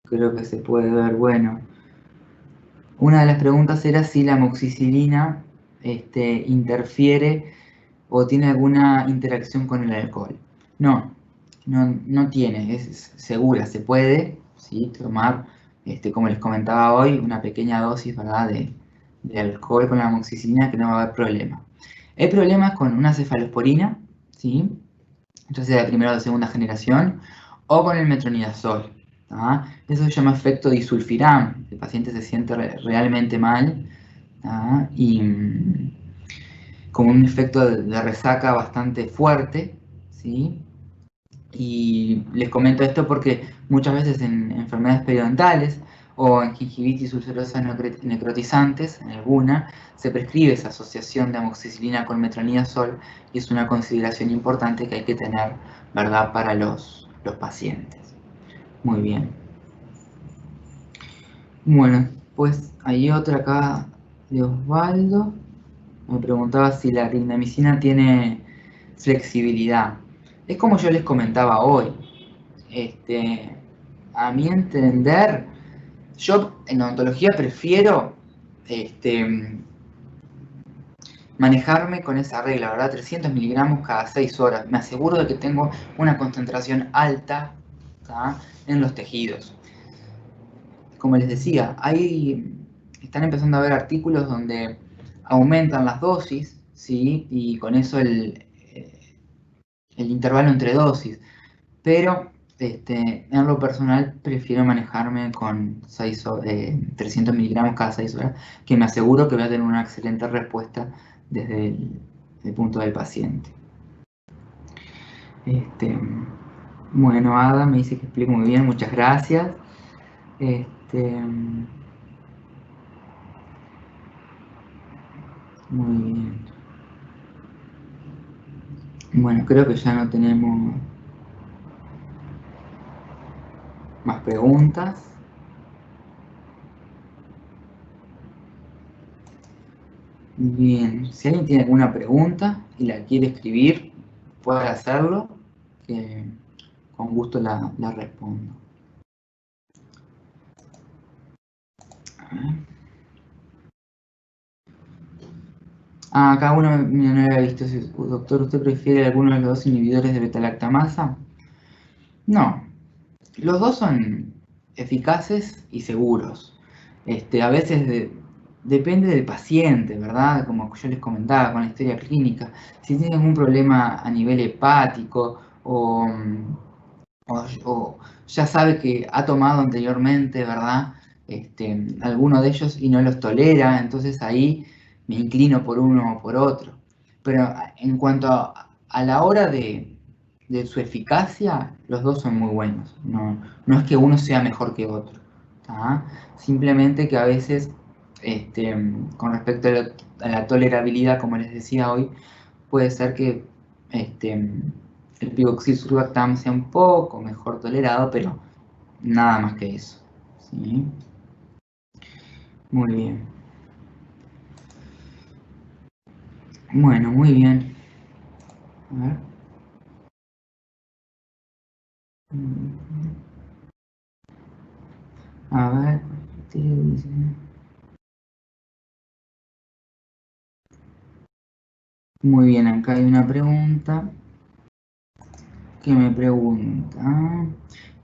Creo que se puede ver, bueno. Una de las preguntas era si la amoxicilina interfiere o tiene alguna interacción con el alcohol. No tiene, es segura, se puede ¿sí? tomar, como les comentaba hoy, una pequeña dosis ¿verdad? De alcohol con la amoxicilina que no va a haber problema. El problema es con una cefalosporina, ¿sí? ya sea de primera o de segunda generación, o con el metronidazol. Eso se llama efecto disulfiram. El paciente se siente realmente mal y con un efecto de resaca bastante fuerte, ¿sí? Y les comento esto porque muchas veces en enfermedades periodontales o en gingivitis ulcerosa necrotizantes, en alguna, se prescribe esa asociación de amoxicilina con metronidazol y es una consideración importante que hay que tener, ¿verdad?, para los pacientes. Muy bien. Bueno, pues hay otra acá de Osvaldo. Me preguntaba si la rindamicina tiene flexibilidad. Es como yo les comentaba hoy. A mi entender, yo en odontología prefiero manejarme con esa regla, ¿verdad? 300 miligramos cada 6 horas. Me aseguro de que tengo una concentración alta, ¿tá?, en los tejidos. Como les decía, están empezando a haber artículos donde aumentan las dosis, ¿sí? Y con eso el intervalo entre dosis. Pero en lo personal prefiero manejarme con 300 miligramos cada 6 horas, que me aseguro que voy a tener una excelente respuesta desde el punto del paciente. Bueno, Ada me dice que explico muy bien, muchas gracias. Muy bien. Bueno, creo que ya no tenemos más preguntas. Bien, si alguien tiene alguna pregunta y la quiere escribir, puede hacerlo, que con gusto la respondo. Acá uno no había visto. Doctor, ¿usted prefiere alguno de los dos inhibidores de beta-lactamasa? No, los dos son eficaces y seguros. A veces depende del paciente, ¿verdad? Como yo les comentaba con la historia clínica. Si tiene algún problema a nivel hepático o ya sabe que ha tomado anteriormente, ¿verdad?, alguno de ellos y no los tolera, entonces ahí me inclino por uno o por otro. Pero en cuanto a la hora de su eficacia, los dos son muy buenos. No es que uno sea mejor que otro. Simplemente que a veces, con respecto a la tolerabilidad, como les decía hoy, puede ser que el pivoxil surfactam sea un poco mejor tolerado, pero nada más que eso. ¿Sí? Muy bien. Bueno, muy bien. A ver. A ver. Muy bien, acá hay una pregunta que me pregunta: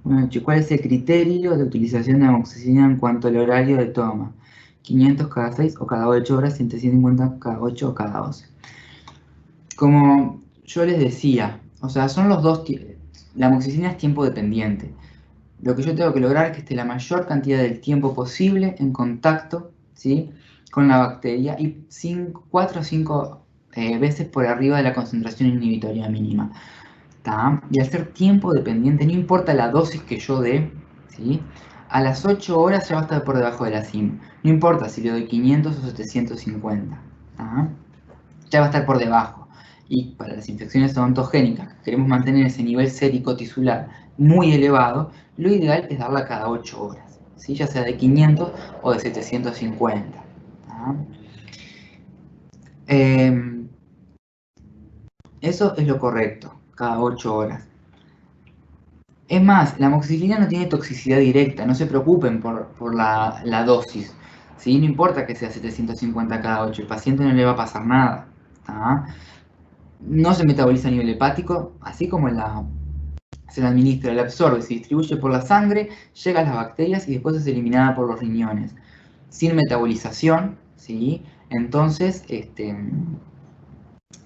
bueno, ¿cuál es el criterio de utilización de amoxicilina en cuanto al horario de toma? 500 cada 6 o cada 8 horas, 150 cada 8 o cada 12. Como yo les decía, o sea, son los dos. La amoxicilina es tiempo dependiente. Lo que yo tengo que lograr es que esté la mayor cantidad del tiempo posible en contacto, ¿sí?, con la bacteria y 4 o 5 veces por arriba de la concentración inhibitoria mínima. Y al ser tiempo dependiente, no importa la dosis que yo dé, ¿sí?, a las 8 horas ya va a estar por debajo de la CIM. No importa si le doy 500 o 750. Ya va a estar por debajo. Y para las infecciones odontogénicas, que queremos mantener ese nivel sérico tisular muy elevado, lo ideal es darla cada 8 horas, ¿sí?, ya sea de 500 o de 750. Eso es lo correcto, cada 8 horas. Es más, la amoxicilina no tiene toxicidad directa, no se preocupen por la dosis. ¿Sí? No importa que sea 750 cada 8, el paciente no le va a pasar nada. No se metaboliza a nivel hepático, así como se la administra, la absorbe, se distribuye por la sangre, llega a las bacterias y después es eliminada por los riñones. Sin metabolización, ¿sí? Entonces,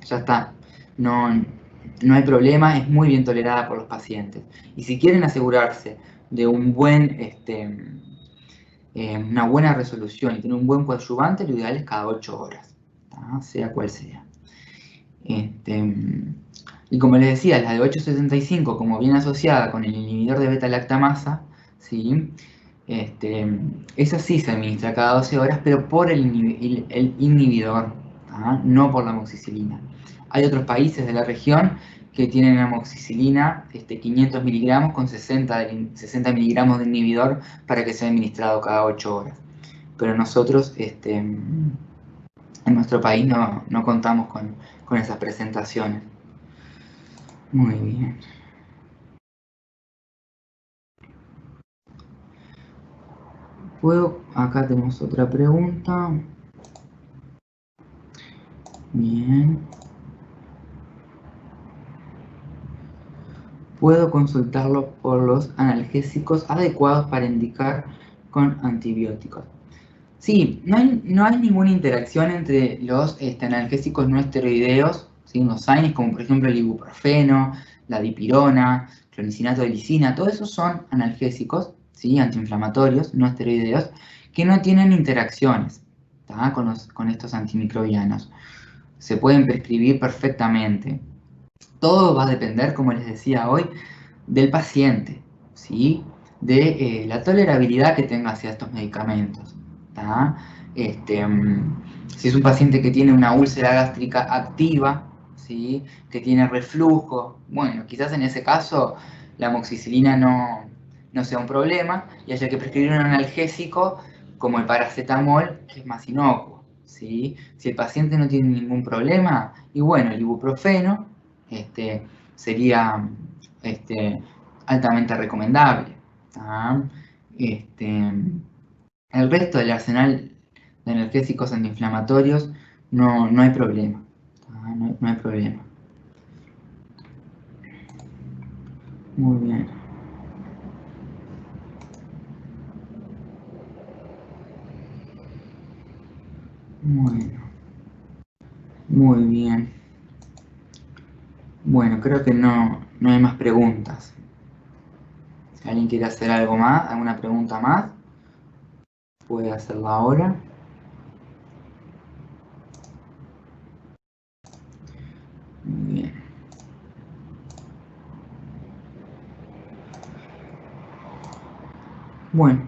ya está. No no hay problema, es muy bien tolerada por los pacientes. Y si quieren asegurarse de un buen, una buena resolución y tener un buen coadyuvante, lo ideal es cada 8 horas, ¿tá? Sea cual sea. Y como les decía, la de 875, como viene asociada con el inhibidor de beta-lactamasa, ¿sí? Esa sí se administra cada 12 horas, pero por el inhibidor, ¿tá? No por la amoxicilina. Hay otros países de la región que tienen amoxicilina 500 miligramos con 60 miligramos de inhibidor para que sea administrado cada 8 horas. Pero nosotros, en nuestro país no contamos con esas presentaciones. Muy bien. Acá tenemos otra pregunta. Bien. Puedo consultarlo por los analgésicos adecuados para indicar con antibióticos. Sí, no hay ninguna interacción entre los analgésicos no esteroideos, ¿sí? Los AINES, como por ejemplo el ibuprofeno, la dipirona, clonicinato de lisina, todos esos son analgésicos, ¿sí? Antiinflamatorios no esteroideos, que no tienen interacciones, ¿tá? con estos antimicrobianos. Se pueden prescribir perfectamente. Todo va a depender, como les decía hoy, del paciente, ¿sí? De la tolerabilidad que tenga hacia estos medicamentos, ¿tá? Si es un paciente que tiene una úlcera gástrica activa, ¿sí? Que tiene reflujo, bueno, quizás en ese caso la amoxicilina no sea un problema y haya que prescribir un analgésico como el paracetamol, que es más inocuo, ¿sí? Si el paciente no tiene ningún problema, y bueno, el ibuprofeno sería altamente recomendable, ¿tá? El resto del arsenal de analgésicos antiinflamatorios no hay problema, ¿tá? No hay problema. Muy bien. Bueno, muy bien. Bueno, creo que no hay más preguntas. Si alguien quiere hacer algo más, alguna pregunta más, puede hacerla ahora. Muy bien. Bueno,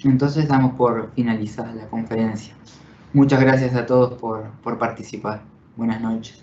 entonces damos por finalizada la conferencia. Muchas gracias a todos por participar. Buenas noches.